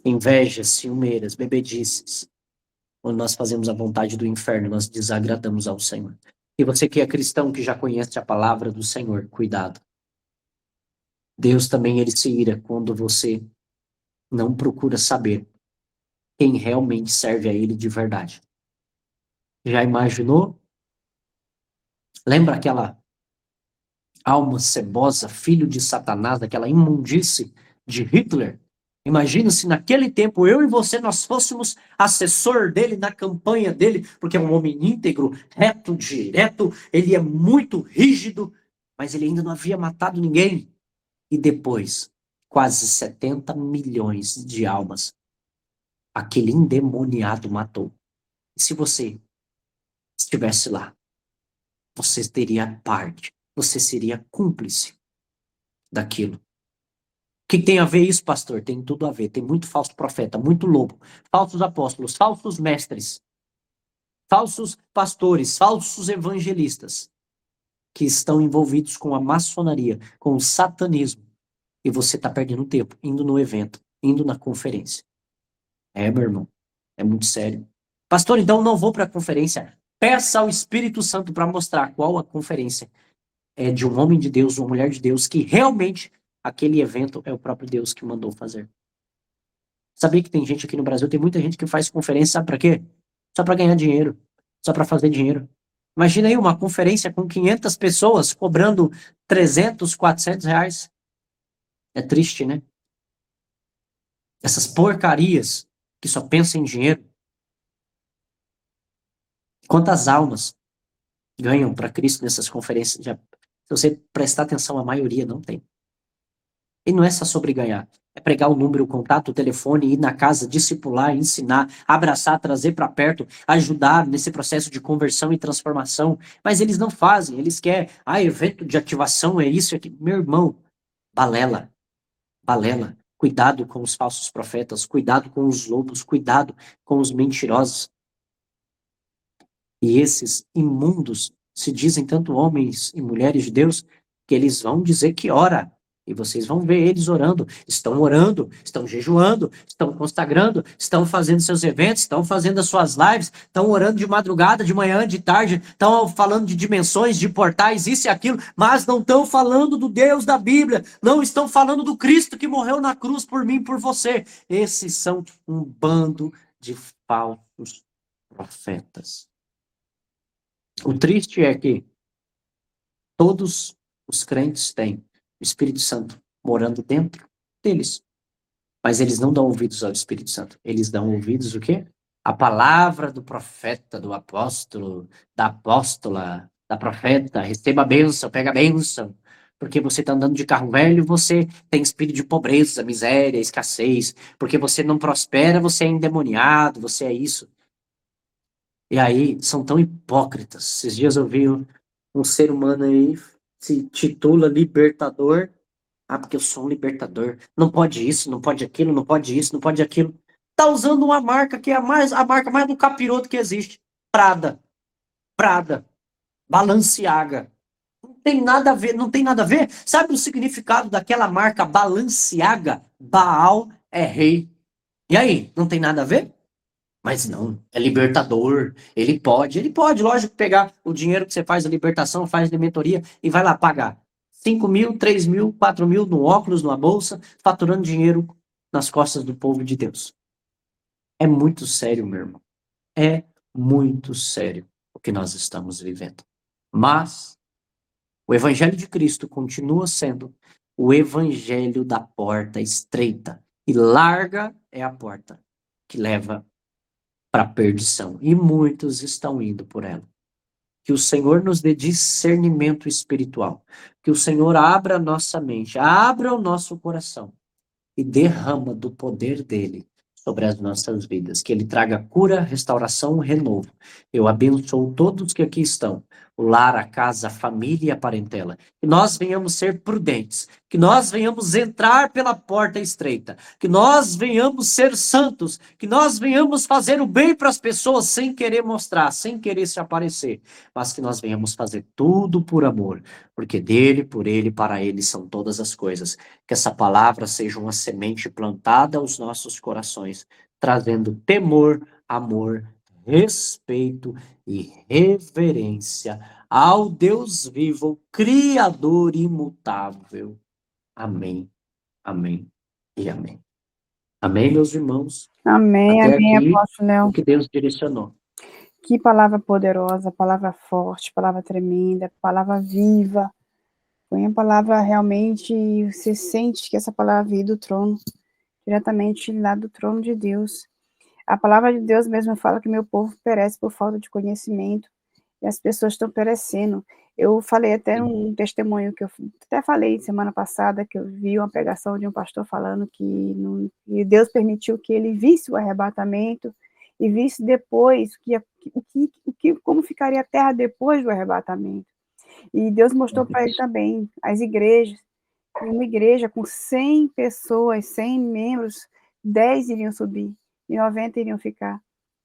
S2: invejas, ciumeiras, bebedices, quando nós fazemos a vontade do inferno, nós desagradamos ao Senhor. E você que é cristão, que já conhece a palavra do Senhor, cuidado. Deus também, ele se ira quando você não procura saber quem realmente serve a ele de verdade. Já imaginou? Lembra aquela alma cebosa, filho de Satanás, daquela imundície de Hitler? Imagina se naquele tempo eu e você, nós fôssemos assessor dele na campanha dele, porque é um homem íntegro, reto, direto, ele é muito rígido, mas ele ainda não havia matado ninguém. E depois, quase 70 milhões de almas, aquele endemoniado matou. E se você estivesse lá, você teria parte, você seria cúmplice daquilo. O que tem a ver isso, pastor? Tem tudo a ver. Tem muito falso profeta, muito lobo, falsos apóstolos, falsos mestres, falsos pastores, falsos evangelistas, que estão envolvidos com a maçonaria, com o satanismo. E você está perdendo tempo, indo no evento, indo na conferência. Meu irmão, é muito sério. Pastor, então não vou para a conferência. Peça ao Espírito Santo para mostrar qual a conferência é de um homem de Deus, uma mulher de Deus, que realmente aquele evento é o próprio Deus que mandou fazer. Sabia que tem gente aqui no Brasil, tem muita gente que faz conferência, sabe para quê? Só para ganhar dinheiro, só para fazer dinheiro. Imagina aí uma conferência com 500 pessoas cobrando 300, 400 reais. É triste, né? Essas porcarias que só pensam em dinheiro. Quantas almas ganham para Cristo nessas conferências? Se você prestar atenção, a maioria não tem. E não é só sobre ganhar. É pregar o número, o contato, o telefone, ir na casa, discipular, ensinar, abraçar, trazer para perto, ajudar nesse processo de conversão e transformação. Mas eles não fazem. Eles querem, evento de ativação, é isso, é aquilo. Meu irmão, balela. Balela. Cuidado com os falsos profetas, cuidado com os lobos, cuidado com os mentirosos. E esses imundos se dizem tanto homens e mulheres de Deus que eles vão dizer que ora. E vocês vão ver eles orando, estão jejuando, estão consagrando, estão fazendo seus eventos, estão fazendo as suas lives, estão orando de madrugada, de manhã, de tarde, estão falando de dimensões, de portais, isso e aquilo, mas não estão falando do Deus da Bíblia, não estão falando do Cristo que morreu na cruz por mim e por você. Esses são um bando de falsos profetas. O triste é que todos os crentes têm o Espírito Santo morando dentro deles. Mas eles não dão ouvidos ao Espírito Santo. Eles dão ouvidos o quê? A palavra do profeta, do apóstolo, da apóstola, da profeta. Receba a bênção, pega a bênção. Porque você está andando de carro velho, você tem espírito de pobreza, miséria, escassez. Porque você não prospera, você é endemoniado, você é isso. E aí, são tão hipócritas. Esses dias eu vi um ser humano aí, se titula libertador. Porque eu sou um libertador. Não pode isso, não pode aquilo, não pode isso, não pode aquilo. Tá usando uma marca que é a marca mais do capiroto que existe. Prada, Balenciaga. Não tem nada a ver, não tem nada a ver. Sabe o significado daquela marca Balenciaga? Baal é rei.
S4: E aí, não tem nada a ver? Mas não, é libertador, ele pode, lógico, pegar o dinheiro que você faz a libertação, faz de mentoria e vai lá pagar 5 mil, 3 mil, 4 mil no óculos, numa bolsa, faturando dinheiro nas costas do povo de Deus. É muito sério, meu irmão. É muito sério o que nós estamos vivendo. Mas o Evangelho de Cristo continua sendo o Evangelho da porta estreita. E larga é a porta que leva para a perdição. E muitos estão indo por ela. Que o Senhor nos dê discernimento espiritual. Que o Senhor abra a nossa mente, abra o nosso coração e derrama do poder dele sobre as nossas vidas. Que ele traga cura, restauração, renovo. Eu abençoo todos que aqui estão, o lar, a casa, a família e a parentela. Que nós venhamos ser prudentes, que nós venhamos entrar pela porta estreita, que nós venhamos ser santos, que nós venhamos fazer o bem para as pessoas sem querer mostrar, sem querer se aparecer, mas que nós venhamos fazer tudo por amor, porque dele, por ele, para ele são todas as coisas. Que essa palavra seja uma semente plantada aos nossos corações, trazendo temor, amor, respeito e reverência ao Deus vivo, Criador imutável. Amém, amém e amém. Amém, meus irmãos?
S3: Amém,
S4: Até
S3: amém,
S4: aqui,
S3: apóstolo
S4: o
S3: Léo.
S4: que Deus direcionou.
S3: Que palavra poderosa, palavra forte, palavra tremenda, palavra viva. Põe a palavra realmente, você sente que essa palavra veio do trono, diretamente lá do trono de Deus. A palavra de Deus mesmo fala que meu povo perece por falta de conhecimento, e as pessoas estão perecendo. Eu falei até um testemunho que eu até falei semana passada, que eu vi uma pregação de um pastor falando que Deus permitiu que ele visse o arrebatamento e visse depois como ficaria a terra depois do arrebatamento. E Deus mostrou para ele também as igrejas. Uma igreja com 100 pessoas, 100 membros, 10 iriam subir e 90 iriam ficar.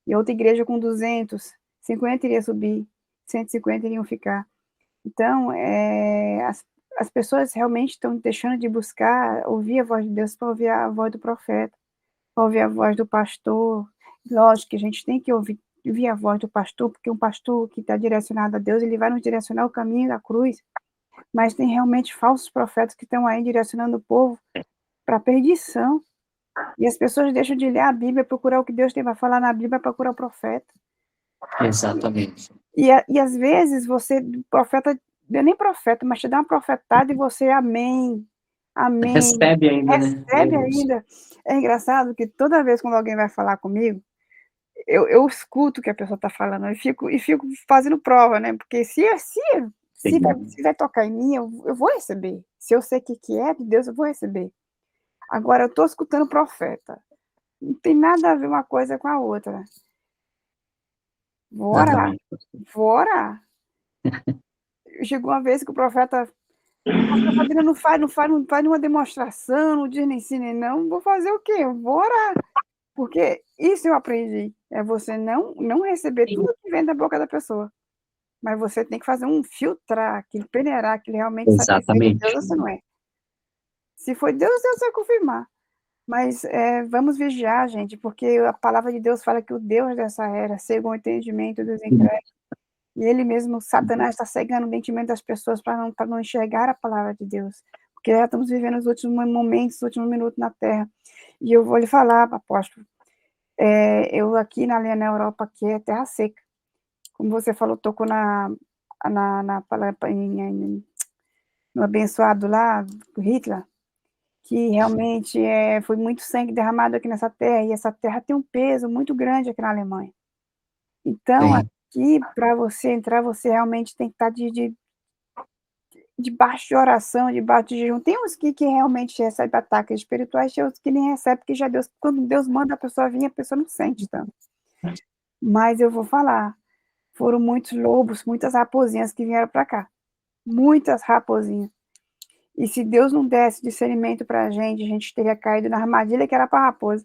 S3: E outra igreja com 200, 50 iriam subir, 150 iriam ficar. Então, as pessoas realmente estão deixando de buscar ouvir a voz de Deus para ouvir a voz do profeta, para ouvir a voz do pastor. Lógico que a gente tem que ouvir a voz do pastor, porque um pastor que está direcionado a Deus, ele vai nos direcionar o caminho da cruz. Mas tem realmente falsos profetas que estão aí direcionando o povo para a perdição. E as pessoas deixam de ler a Bíblia, procurar o que Deus tem para falar na Bíblia, procurar o profeta.
S4: Exatamente.
S3: E às vezes profeta, não é nem profeta, mas te dá uma profetada e você, amém, amém.
S4: Recebe ainda, né?
S3: Recebe ainda. É engraçado que toda vez quando alguém vai falar comigo, eu escuto o que a pessoa está falando e fico fazendo prova, né? Porque se vai tocar em mim, eu vou receber. Se eu sei o que é de Deus, eu vou receber. Agora, eu estou escutando o profeta. Não tem nada a ver uma coisa com a outra. Vou orar. Chegou uma vez que o profeta, a Sabrina não faz nenhuma demonstração, não diz nem sim nem não. Vou fazer o quê? Eu vou orar. Porque isso eu aprendi. É você não receber tudo que vem da boca da pessoa. Mas você tem que fazer filtrar, aquilo, peneirar, aquilo realmente saber se é de Deus ou se não é. Se foi Deus, Deus vai confirmar. Mas vamos vigiar, gente, porque a palavra de Deus fala que o Deus dessa era cega o entendimento dos incrédulos. E ele mesmo, Satanás, está cegando o entendimento das pessoas para não enxergar a palavra de Deus. Porque já estamos vivendo os últimos momentos, os últimos minutos na Terra. E eu vou lhe falar, apóstolo, eu aqui na Europa, aqui é terra seca. Como você falou, tocou no abençoado lá, do Hitler, que realmente foi muito sangue derramado aqui nessa terra, e essa terra tem um peso muito grande aqui na Alemanha. Então, aqui, para você entrar, você realmente tem que estar debaixo de oração, debaixo de jejum. Tem uns que realmente recebem ataques espirituais, tem outros que nem recebem, porque quando Deus manda a pessoa vir, a pessoa não sente tanto. Mas eu vou falar, foram muitos lobos, muitas raposinhas que vieram para cá. Muitas raposinhas. E se Deus não desse discernimento para a gente teria caído na armadilha que era para a raposa.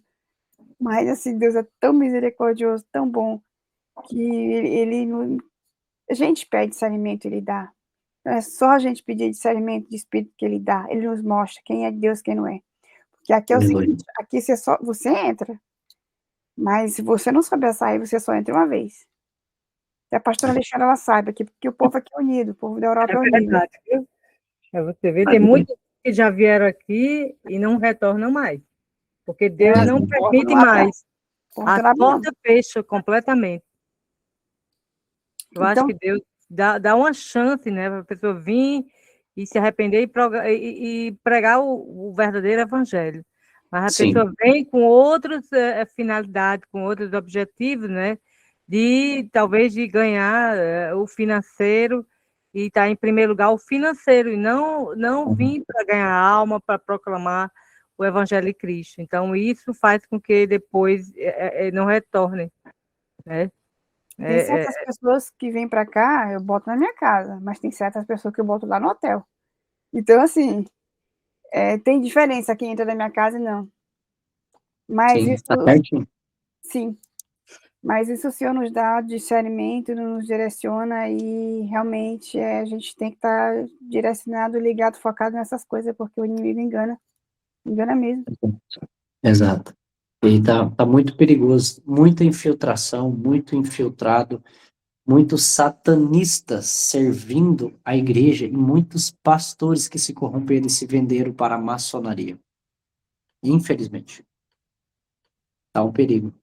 S3: Mas assim, Deus é tão misericordioso, tão bom, que a gente pede discernimento, ele dá. Não é só a gente pedir discernimento de espírito que ele dá. Ele nos mostra quem é Deus, quem não é. Porque aqui é o seguinte, aqui você entra, Mas se você não souber sair, você só entra uma vez. Se a pastora Alexandra, ela saiba que o povo aqui é unido, o povo da Europa é unido.
S1: verdade, viu? Você vê, tem muitos que já vieram aqui e não retornam mais. Porque Deus não permite mais. As portas fecham completamente. Eu acho que Deus dá uma chance, né, para a pessoa vir e se arrepender e pregar o verdadeiro evangelho. Mas a pessoa vem com outras finalidades, com outros objetivos, né, talvez de ganhar o financeiro e estar em primeiro lugar o financeiro, e não vir para ganhar alma, para proclamar o evangelho de Cristo. Então, isso faz com que depois não retorne, né?
S3: Tem certas pessoas que vêm para cá, eu boto na minha casa, mas tem certas pessoas que eu boto lá no hotel. Então, assim, tem diferença quem entra na minha casa e não. Mas
S2: Sim,
S3: isso,
S2: tá certinho.
S3: sim, mas isso o Senhor nos dá discernimento, nos direciona e realmente a gente tem que estar direcionado, ligado, focado nessas coisas, porque o inimigo engana mesmo.
S2: Exato. E tá muito perigoso, muita infiltração, muito infiltrado, muitos satanistas servindo a igreja e muitos pastores que se corromperam e se venderam para a maçonaria. Infelizmente. Tá um perigo.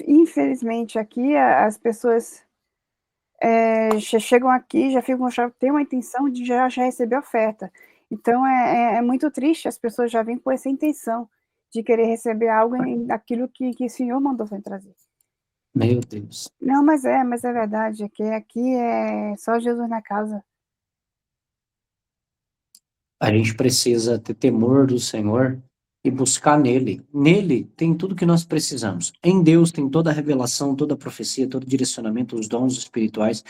S3: Infelizmente, aqui as pessoas chegam aqui, já tem uma intenção de já receber oferta. Então, é muito triste, as pessoas já vêm com essa intenção de querer receber algo daquilo que o Senhor mandou vir trazer.
S2: Meu Deus.
S3: Não, mas é verdade, é que aqui é só Jesus na causa.
S2: A gente precisa ter temor do Senhor e buscar nele. Nele tem tudo que nós precisamos. Em Deus tem toda a revelação, toda a profecia, todo o direcionamento, os dons espirituais.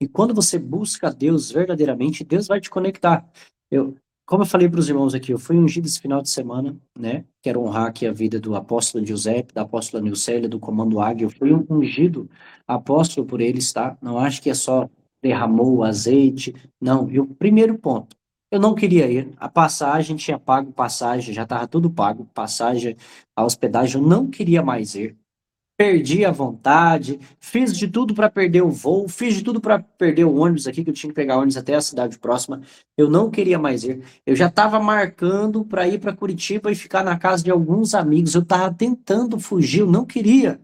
S2: E quando você busca Deus verdadeiramente, Deus vai te conectar. Como eu falei para os irmãos aqui, eu fui ungido esse final de semana, né? Quero honrar aqui a vida do apóstolo Giuseppe, da apóstola Nilcélia, do Comando Águia. Eu fui ungido apóstolo por eles, tá? Não acho que é só derramou o azeite. Não, primeiro ponto. Eu não queria ir. A passagem tinha pago, passagem, já estava tudo pago, passagem, a hospedagem, eu não queria mais ir. Perdi a vontade, fiz de tudo para perder o voo, fiz de tudo para perder o ônibus aqui, que eu tinha que pegar ônibus até a cidade próxima. Eu não queria mais ir. Eu já estava marcando para ir para Curitiba e ficar na casa de alguns amigos. Eu estava tentando fugir, eu não queria.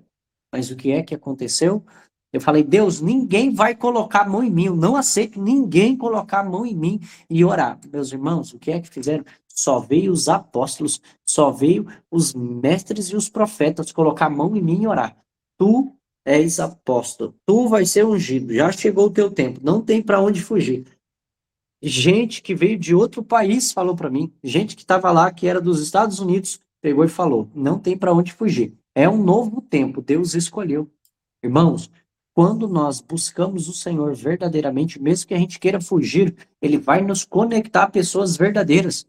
S2: Mas o que é que aconteceu? Eu falei, Deus, ninguém vai colocar a mão em mim. Eu não aceito ninguém colocar a mão em mim e orar. Meus irmãos, o que é que fizeram? Só veio os apóstolos, só veio os mestres e os profetas colocar a mão em mim e orar. Tu és apóstolo, tu vai ser ungido, já chegou o teu tempo, não tem para onde fugir. Gente que veio de outro país falou para mim, gente que estava lá, que era dos Estados Unidos, pegou e falou, não tem para onde fugir. É um novo tempo, Deus escolheu. Irmãos, quando nós buscamos o Senhor verdadeiramente, mesmo que a gente queira fugir, Ele vai nos conectar a pessoas verdadeiras.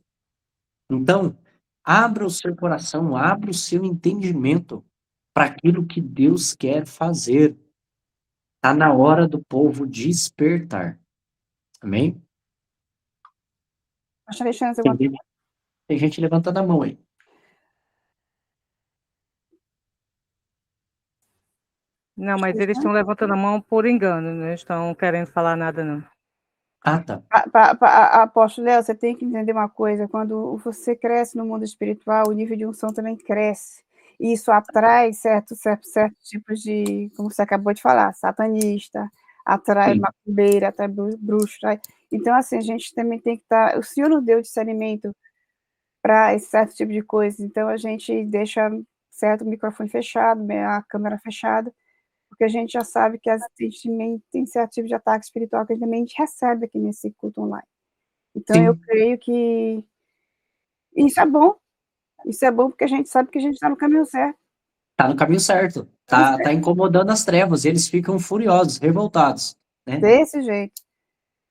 S2: Então, abra o seu coração, abra o seu entendimento para aquilo que Deus quer fazer. Está na hora do povo despertar. Amém?
S3: Pastor Alexandre,
S2: Tem gente levantando a mão aí.
S1: Não, mas eles estão levantando a mão por engano, não estão querendo falar nada, não.
S2: Ah, tá.
S3: Apóstolo Léo, você tem que entender uma coisa, quando você cresce no mundo espiritual, o nível de unção também cresce. E isso atrai certos tipos de, como você acabou de falar, satanista, atrai macumbeira, atrai bruxo. Então, assim, a gente também tem que estar... O Senhor nos deu discernimento para esse certo tipo de coisa, então a gente deixa certo o microfone fechado, a câmera fechada, porque a gente já sabe que tem certo tipo de ataque espiritual que a gente recebe aqui nesse culto online. Então, eu creio que isso é bom porque a gente sabe que a gente está no caminho certo.
S2: Está no caminho certo. Tá incomodando as trevas, e eles ficam furiosos, revoltados. Né?
S3: Desse jeito.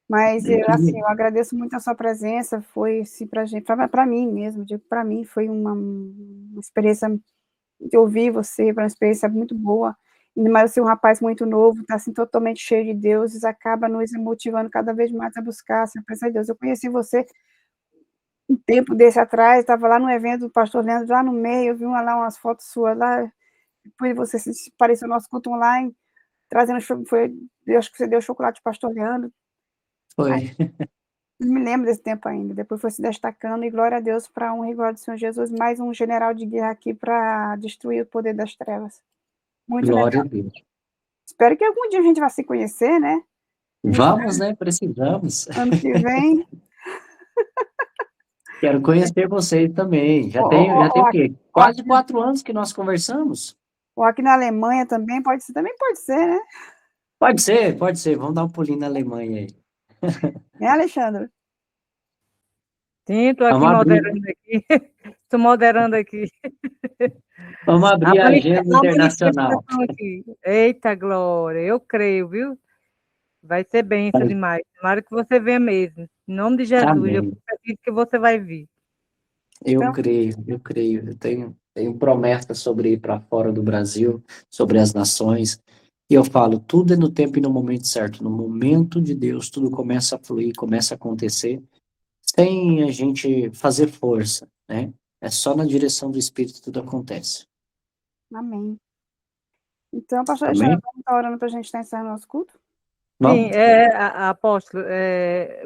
S3: Mas, assim, eu agradeço muito a sua presença, foi, assim, para mim mesmo, digo, para mim foi uma experiência de ouvir você, foi uma experiência muito boa. Ainda mais você é um rapaz muito novo, está assim, totalmente cheio de Deus, isso acaba nos motivando cada vez mais a buscar a presença de Deus. Eu conheci você um tempo desse atrás, estava lá no evento do pastor Leandro, lá no meio, eu vi lá umas fotos suas lá, depois você apareceu no nosso culto online, trazendo, eu acho que você deu chocolate para o pastor Leandro.
S2: Foi.
S3: Me lembro desse tempo ainda, depois foi se destacando, e glória a Deus, para a honra e glória do Senhor Jesus, mais um general de guerra aqui para destruir o poder das trevas. Muito
S2: Glória
S3: legal.
S2: a Deus.
S3: Espero que algum dia a gente vá se conhecer, né?
S2: Vamos, né? Precisamos.
S3: Ano que vem.
S2: Quero conhecer vocês também. Já tem o quê?
S3: Ou
S2: Quase 4 anos que nós conversamos.
S3: ou aqui na Alemanha também pode ser, né?
S2: Pode ser, pode ser. Vamos dar um pulinho na Alemanha aí.
S3: Né, Alexandre?
S1: Sim, estou aqui
S2: Vamos abrir,
S1: moderando aqui. Estou moderando aqui.
S2: vamos abrir a agenda
S1: A
S2: internacional.
S1: manifestação aqui. Eita, Glória, eu creio, viu? Vai ser bênção demais. Tomara que você venha mesmo. Em nome de Jesus, eu
S2: Amém.
S1: acredito que você vai vir.
S2: Eu
S3: Então,
S2: creio, eu creio. Eu tenho promessas sobre ir para fora do Brasil, sobre as nações. E eu falo, tudo é no tempo e no momento certo. No momento de Deus, tudo começa a fluir, começa a acontecer, sem a gente fazer força, né? É só na direção do Espírito que tudo acontece.
S3: amém. Então, pastor Alexandre,
S2: Amém?
S3: vamos estar orando para a gente estar encerrando nosso culto?
S1: Sim,
S2: Vamos?
S1: apóstolo,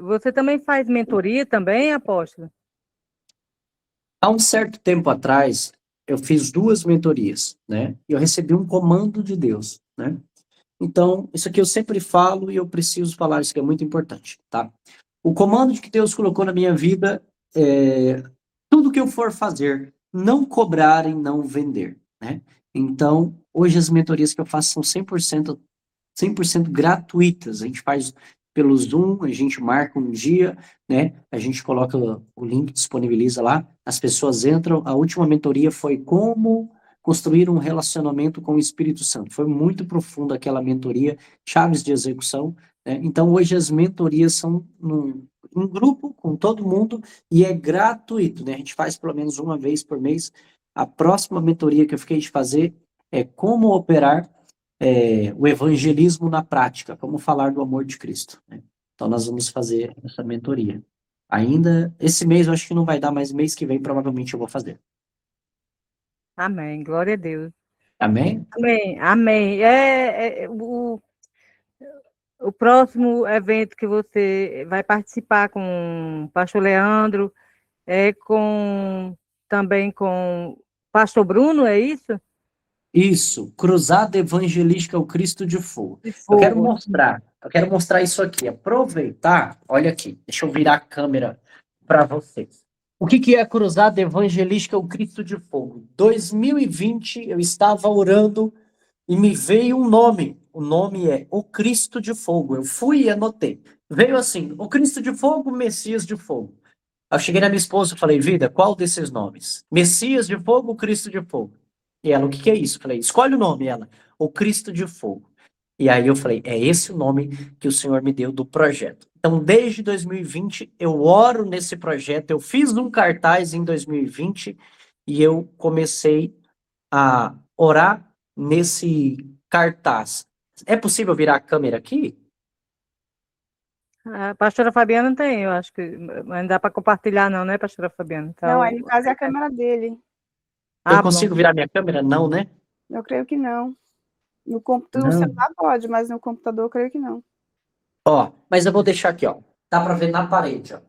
S1: você também faz mentoria também, apóstolo?
S2: Há um certo tempo atrás, eu fiz 2 mentorias, né? E eu recebi um comando de Deus, né? Então, isso aqui eu sempre falo e eu preciso falar, isso que é muito importante, tá? O comando que Deus colocou na minha vida é tudo que eu for fazer, não cobrar e não vender, né? Então, hoje as mentorias que eu faço são 100% gratuitas. A gente faz pelo Zoom, a gente marca um dia, né? A gente coloca o link, disponibiliza lá, as pessoas entram. A última mentoria foi como construir um relacionamento com o Espírito Santo. Foi muito profunda aquela mentoria, chaves de execução, né? Então, hoje as mentorias são um grupo com todo mundo e é gratuito, né? A gente faz pelo menos uma vez por mês. A próxima mentoria que eu fiquei de fazer é como operar o evangelismo na prática, como falar do amor de Cristo, né? Então, nós vamos fazer essa mentoria. Ainda, esse mês eu acho que não vai dar, mas mês que vem provavelmente eu vou fazer.
S1: Amém, glória a Deus.
S2: Amém?
S1: Amém, amém. O próximo evento que você vai participar com o pastor Leandro, também com o pastor Bruno, é isso?
S2: Isso, Cruzada Evangelística ao Cristo de Fogo.
S1: De
S2: Eu quero
S1: fogo.
S2: mostrar isso aqui, aproveitar, olha aqui, deixa eu virar a câmera para vocês. O que é a Cruzada Evangelística ao Cristo de Fogo? 2020 eu estava orando e me veio um nome, o nome é O Cristo de Fogo. Eu fui e anotei. Veio assim, O Cristo de Fogo, Messias de Fogo. Eu cheguei na minha esposa e falei, vida, qual desses nomes? Messias de Fogo, Cristo de Fogo? E ela, o que é isso? Eu falei, escolhe o nome. Ela, O Cristo de Fogo. E aí eu falei, é esse o nome que o Senhor me deu do projeto. Então, desde 2020, eu oro nesse projeto. Eu fiz um cartaz em 2020 e eu comecei a orar nesse cartaz. É possível virar a câmera aqui?
S1: A pastora Fabiana não tem, eu acho que não dá para compartilhar não, né, pastora Fabiana?
S3: Não, aí no caso é a câmera dele.
S2: Eu
S1: Bom.
S2: consigo virar minha câmera? Não, né?
S3: Eu creio que não. No computador,
S2: Não.
S3: o celular pode, mas no computador eu creio que não.
S2: Ó, mas eu vou deixar aqui, ó. Dá para ver na parede, ó.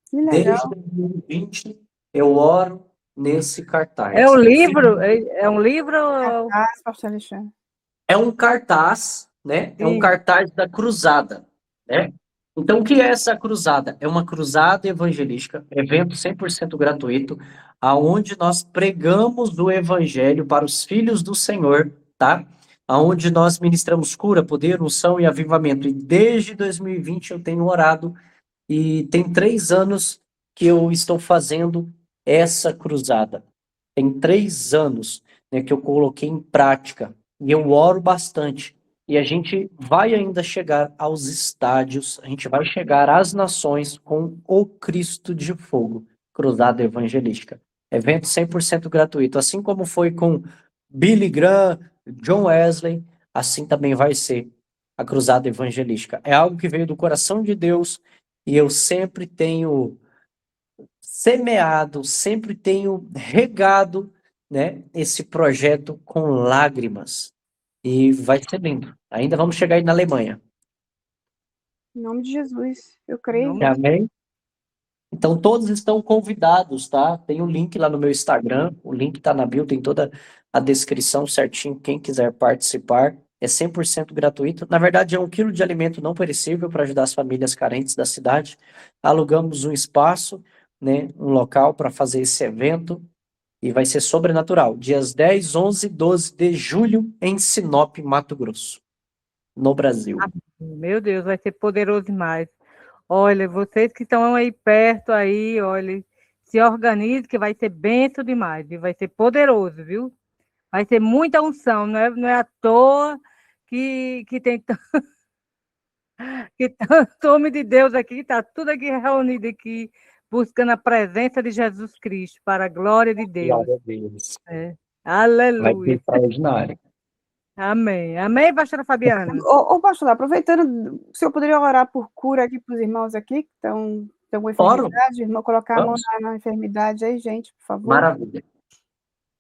S3: Que legal.
S2: Desde 2020 eu oro nesse cartaz.
S1: É um livro? É um livro?
S3: Cartaz, pastor Alexandre.
S2: É um cartaz, né? É um
S1: Sim.
S2: cartaz da cruzada, né? Então, o que é essa cruzada? É uma cruzada evangelística, evento 100% gratuito, aonde nós pregamos o evangelho para os filhos do Senhor, tá? Aonde nós ministramos cura, poder, unção e avivamento. E desde 2020 eu tenho orado e tem 3 anos que eu estou fazendo essa cruzada. Tem 3 anos, né, que eu coloquei em prática. E eu oro bastante. E a gente vai ainda chegar aos estádios, a gente vai chegar às nações com o Cristo de Fogo, Cruzada Evangelística. Evento 100% gratuito. Assim como foi com Billy Graham, John Wesley, assim também vai ser a Cruzada Evangelística. É algo que veio do coração de Deus e eu sempre tenho
S4: semeado, sempre tenho regado, né, esse projeto com lágrimas. E vai ser lindo. Ainda vamos chegar aí na Alemanha.
S3: Em nome de Jesus, eu
S1: Em
S3: creio.
S1: nome
S4: Amém? Então, todos estão convidados, tá? Tem o link lá no meu Instagram, o link tá na bio, tem toda a descrição certinho, quem quiser participar. É 100% gratuito. Na verdade, é 1 quilo de alimento não perecível para ajudar as famílias carentes da cidade. Alugamos um espaço, né, um local para fazer esse evento e vai ser sobrenatural. Dias 10, 11 e 12 de julho em Sinop, Mato Grosso, no Brasil.
S1: Meu Deus, vai ser poderoso demais. Olha, vocês que estão aí perto aí, olha, se organize que vai ser bênção demais, e vai ser poderoso, viu? Vai ser muita unção, não é à toa que tem que tanto homem de Deus aqui, está tudo aqui reunido aqui, buscando a presença de Jesus Cristo, para a glória de Deus.
S4: Glória a Deus.
S1: É.
S4: Vai ser
S1: Aleluia.
S4: extraordinário.
S1: Amém. Amém, pastora Fabiana?
S3: Ô, pastor, aproveitando, o senhor poderia orar por cura aqui para os irmãos aqui que estão com enfermidade? Irmão, colocar a mão na enfermidade aí, gente, por favor.
S4: Maravilha.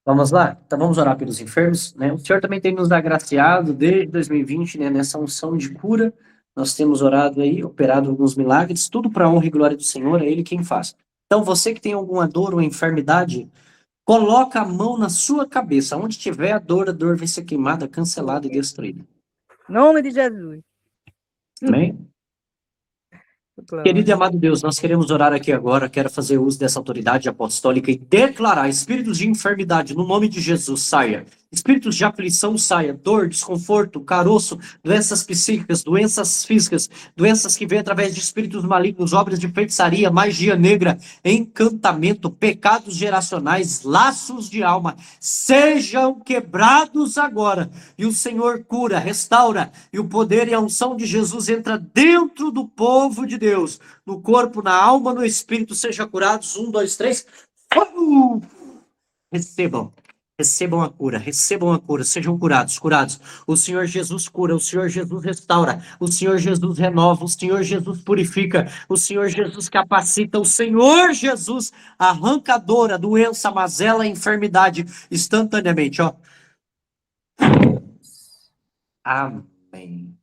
S4: Vamos lá? Então vamos orar pelos enfermos, né? O Senhor também tem nos agraciado desde 2020, né, nessa unção de cura. Nós temos orado aí, operado alguns milagres, tudo para a honra e glória do Senhor, é Ele quem faz. Então você que tem alguma dor ou enfermidade, coloca a mão na sua cabeça. Onde tiver a dor vai ser queimada, cancelada e destruída.
S1: Em nome de Jesus.
S4: Amém? Querido e amado Deus, nós queremos orar aqui agora, quero fazer uso dessa autoridade apostólica e declarar espíritos de enfermidade, no nome de Jesus, saia. Espíritos de aflição, saia. Dor, desconforto, caroço, doenças psíquicas, doenças físicas, doenças que vêm através de espíritos malignos, obras de feitiçaria, magia negra, encantamento, pecados geracionais, laços de alma, sejam quebrados agora. E o Senhor cura, restaura, e o poder e a unção de Jesus entra dentro do povo de Deus, no corpo, na alma, no espírito, sejam curados. 1, 2, 3. Recebam. Recebam a cura, sejam curados. O Senhor Jesus cura, o Senhor Jesus restaura, o Senhor Jesus renova, o Senhor Jesus purifica, o Senhor Jesus capacita, o Senhor Jesus arranca a dor, a doença, a mazela, a enfermidade, instantaneamente, ó. Amém.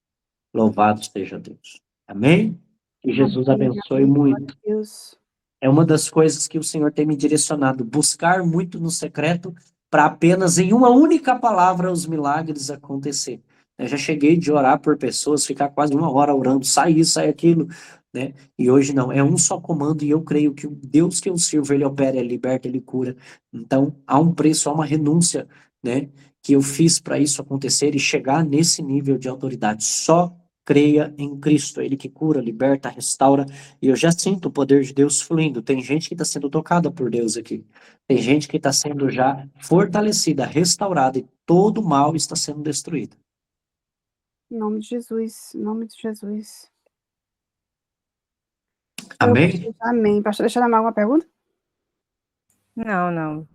S4: Louvado seja Deus. Amém? Que Jesus abençoe muito.
S3: Deus.
S4: É uma das coisas que o Senhor tem me direcionado, buscar muito no secreto, para apenas em uma única palavra os milagres acontecer. Eu já cheguei de orar por pessoas, ficar quase 1 hora orando, sai isso, sai aquilo, né? E hoje não, é um só comando e eu creio que o Deus que eu sirvo, ele opera, ele liberta, ele cura. Então, há um preço, há uma renúncia, né? Que eu fiz para isso acontecer e chegar nesse nível de autoridade. Só creia em Cristo, ele que cura, liberta, restaura, e eu já sinto o poder de Deus fluindo. Tem gente que está sendo tocada por Deus aqui. Tem gente que está sendo já fortalecida, restaurada, e todo mal está sendo destruído.
S3: Em nome de Jesus, em nome de Jesus.
S4: Amém?
S3: Amém. Pastor, deixa eu dar mais alguma pergunta?
S1: Não.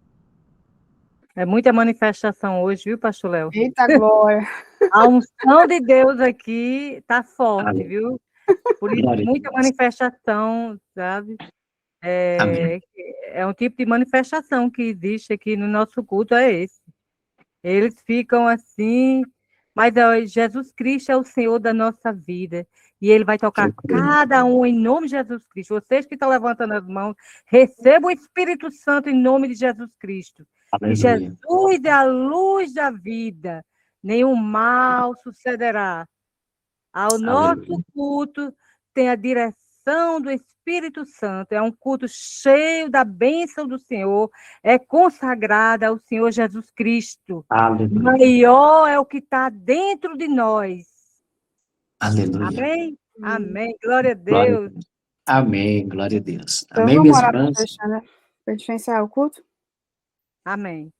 S1: É muita manifestação hoje, viu, pastor Léo?
S3: Eita glória.
S1: A unção de Deus aqui está forte,
S4: Amém.
S1: viu? Por isso,
S4: Glória a
S1: muita
S4: Deus.
S1: manifestação, sabe?
S4: Amém.
S1: É um tipo de manifestação que existe aqui no nosso culto, é esse. Eles ficam assim, mas ó, Jesus Cristo é o Senhor da nossa vida. E Ele vai tocar cada um em nome de Jesus Cristo. Vocês que estão levantando as mãos, recebam o Espírito Santo em nome de Jesus Cristo. E Jesus é a luz da vida. Nenhum mal sucederá. Ao nosso culto tem a direção do Espírito Santo. É um culto cheio da bênção do Senhor. É consagrado ao Senhor Jesus Cristo.
S4: Aleluia.
S1: Maior é o que está dentro de nós.
S4: Aleluia.
S1: Amém? Amém. Glória a
S4: Glória a
S1: Deus.
S4: Deus. Amém. Glória a Deus.
S3: Então
S4: Amém,
S3: vamos
S4: minhas
S3: orar para
S4: irmãs?
S3: fechar, né? Para a gente encerrar o culto.
S1: Amém.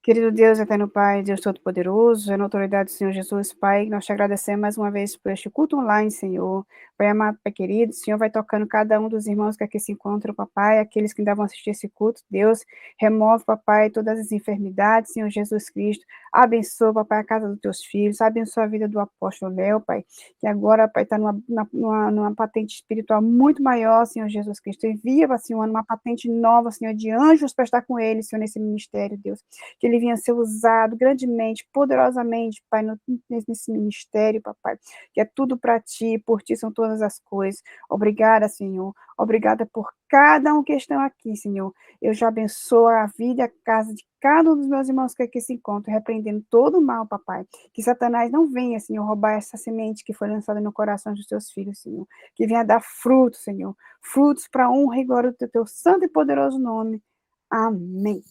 S3: Querido Deus, eterno Pai, Deus Todo-Poderoso, na autoridade do Senhor Jesus, Pai, nós te agradecemos mais uma vez por este culto online, Senhor. Pai amado, Pai querido, o Senhor vai tocando cada um dos irmãos que aqui se encontram, papai, aqueles que ainda vão assistir esse culto. Deus, remove, papai, todas as enfermidades, Senhor Jesus Cristo. Abençoa, papai, a casa dos teus filhos, abençoa a vida do apóstolo Léo, Pai, que agora, Pai, está numa patente espiritual muito maior, Senhor Jesus Cristo. Envia, Senhor, uma patente nova, Senhor, de anjos para estar com ele, Senhor, nesse ministério, Deus. Que ele venha ser usado grandemente, poderosamente, Pai, nesse ministério, papai, que é tudo para ti, por ti são todas as coisas. Obrigada, Senhor. Obrigada por cada um que estão aqui, Senhor. Eu já abençoo a vida e a casa de cada um dos meus irmãos que aqui se encontram, repreendendo todo o mal, papai. Que Satanás não venha, Senhor, roubar essa semente que foi lançada no coração dos teus filhos, Senhor. Que venha dar frutos, Senhor. Frutos para a honra e glória do teu santo e poderoso nome. Amém.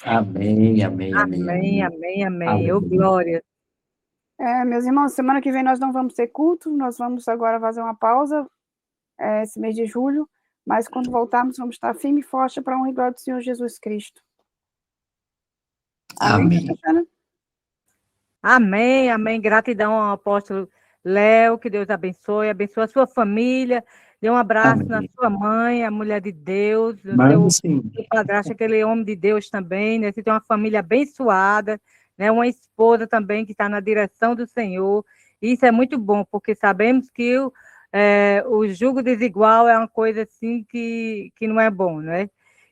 S4: Amém, amém, amém,
S1: Amém,
S4: amém.
S1: amém, amém. Ô,
S4: Aleluia.
S1: glória.
S3: Meus irmãos, semana que vem nós não vamos ter culto, nós vamos agora fazer uma pausa, esse mês de julho, mas quando voltarmos vamos estar firme e forte para a honra e glória do Senhor Jesus Cristo.
S4: Amém.
S3: Tatiana?
S1: Amém, amém. Gratidão ao apóstolo Léo, que Deus abençoe a sua família. Dê um abraço
S4: Amém.
S1: na sua mãe, a mulher de Deus, no
S4: Manda
S1: seu
S4: sim.
S1: padrasto, aquele homem de Deus também, né? Você tem uma família abençoada, né? Uma esposa também que está na direção do Senhor. Isso é muito bom, porque sabemos que o jugo desigual é uma coisa assim que não é bom, né?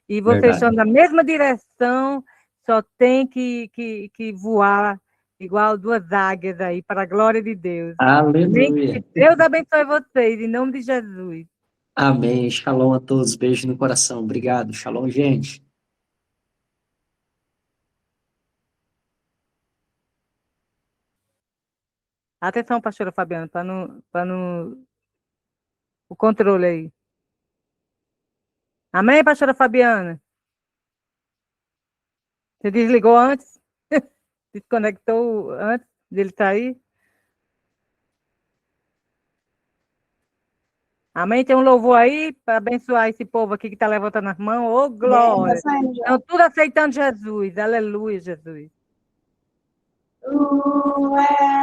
S1: E vocês
S4: Verdade.
S1: estão na mesma direção, só tem que voar igual duas águias aí, para a glória de Deus. Amém?
S4: Aleluia.
S1: Que Deus abençoe vocês, em nome de Jesus.
S4: Amém. Shalom a todos. Beijo no coração. Obrigado. Shalom, gente.
S1: Atenção, pastora Fabiana, para não, o controle aí. Amém, pastora Fabiana? Você desligou antes? Desconectou antes dele sair? Amém? Tem um louvor aí para abençoar esse povo aqui que está levantando as mãos. Ô, glória!
S3: Saindo já.
S1: Estão tudo aceitando Jesus. Aleluia, Jesus.
S3: Tu és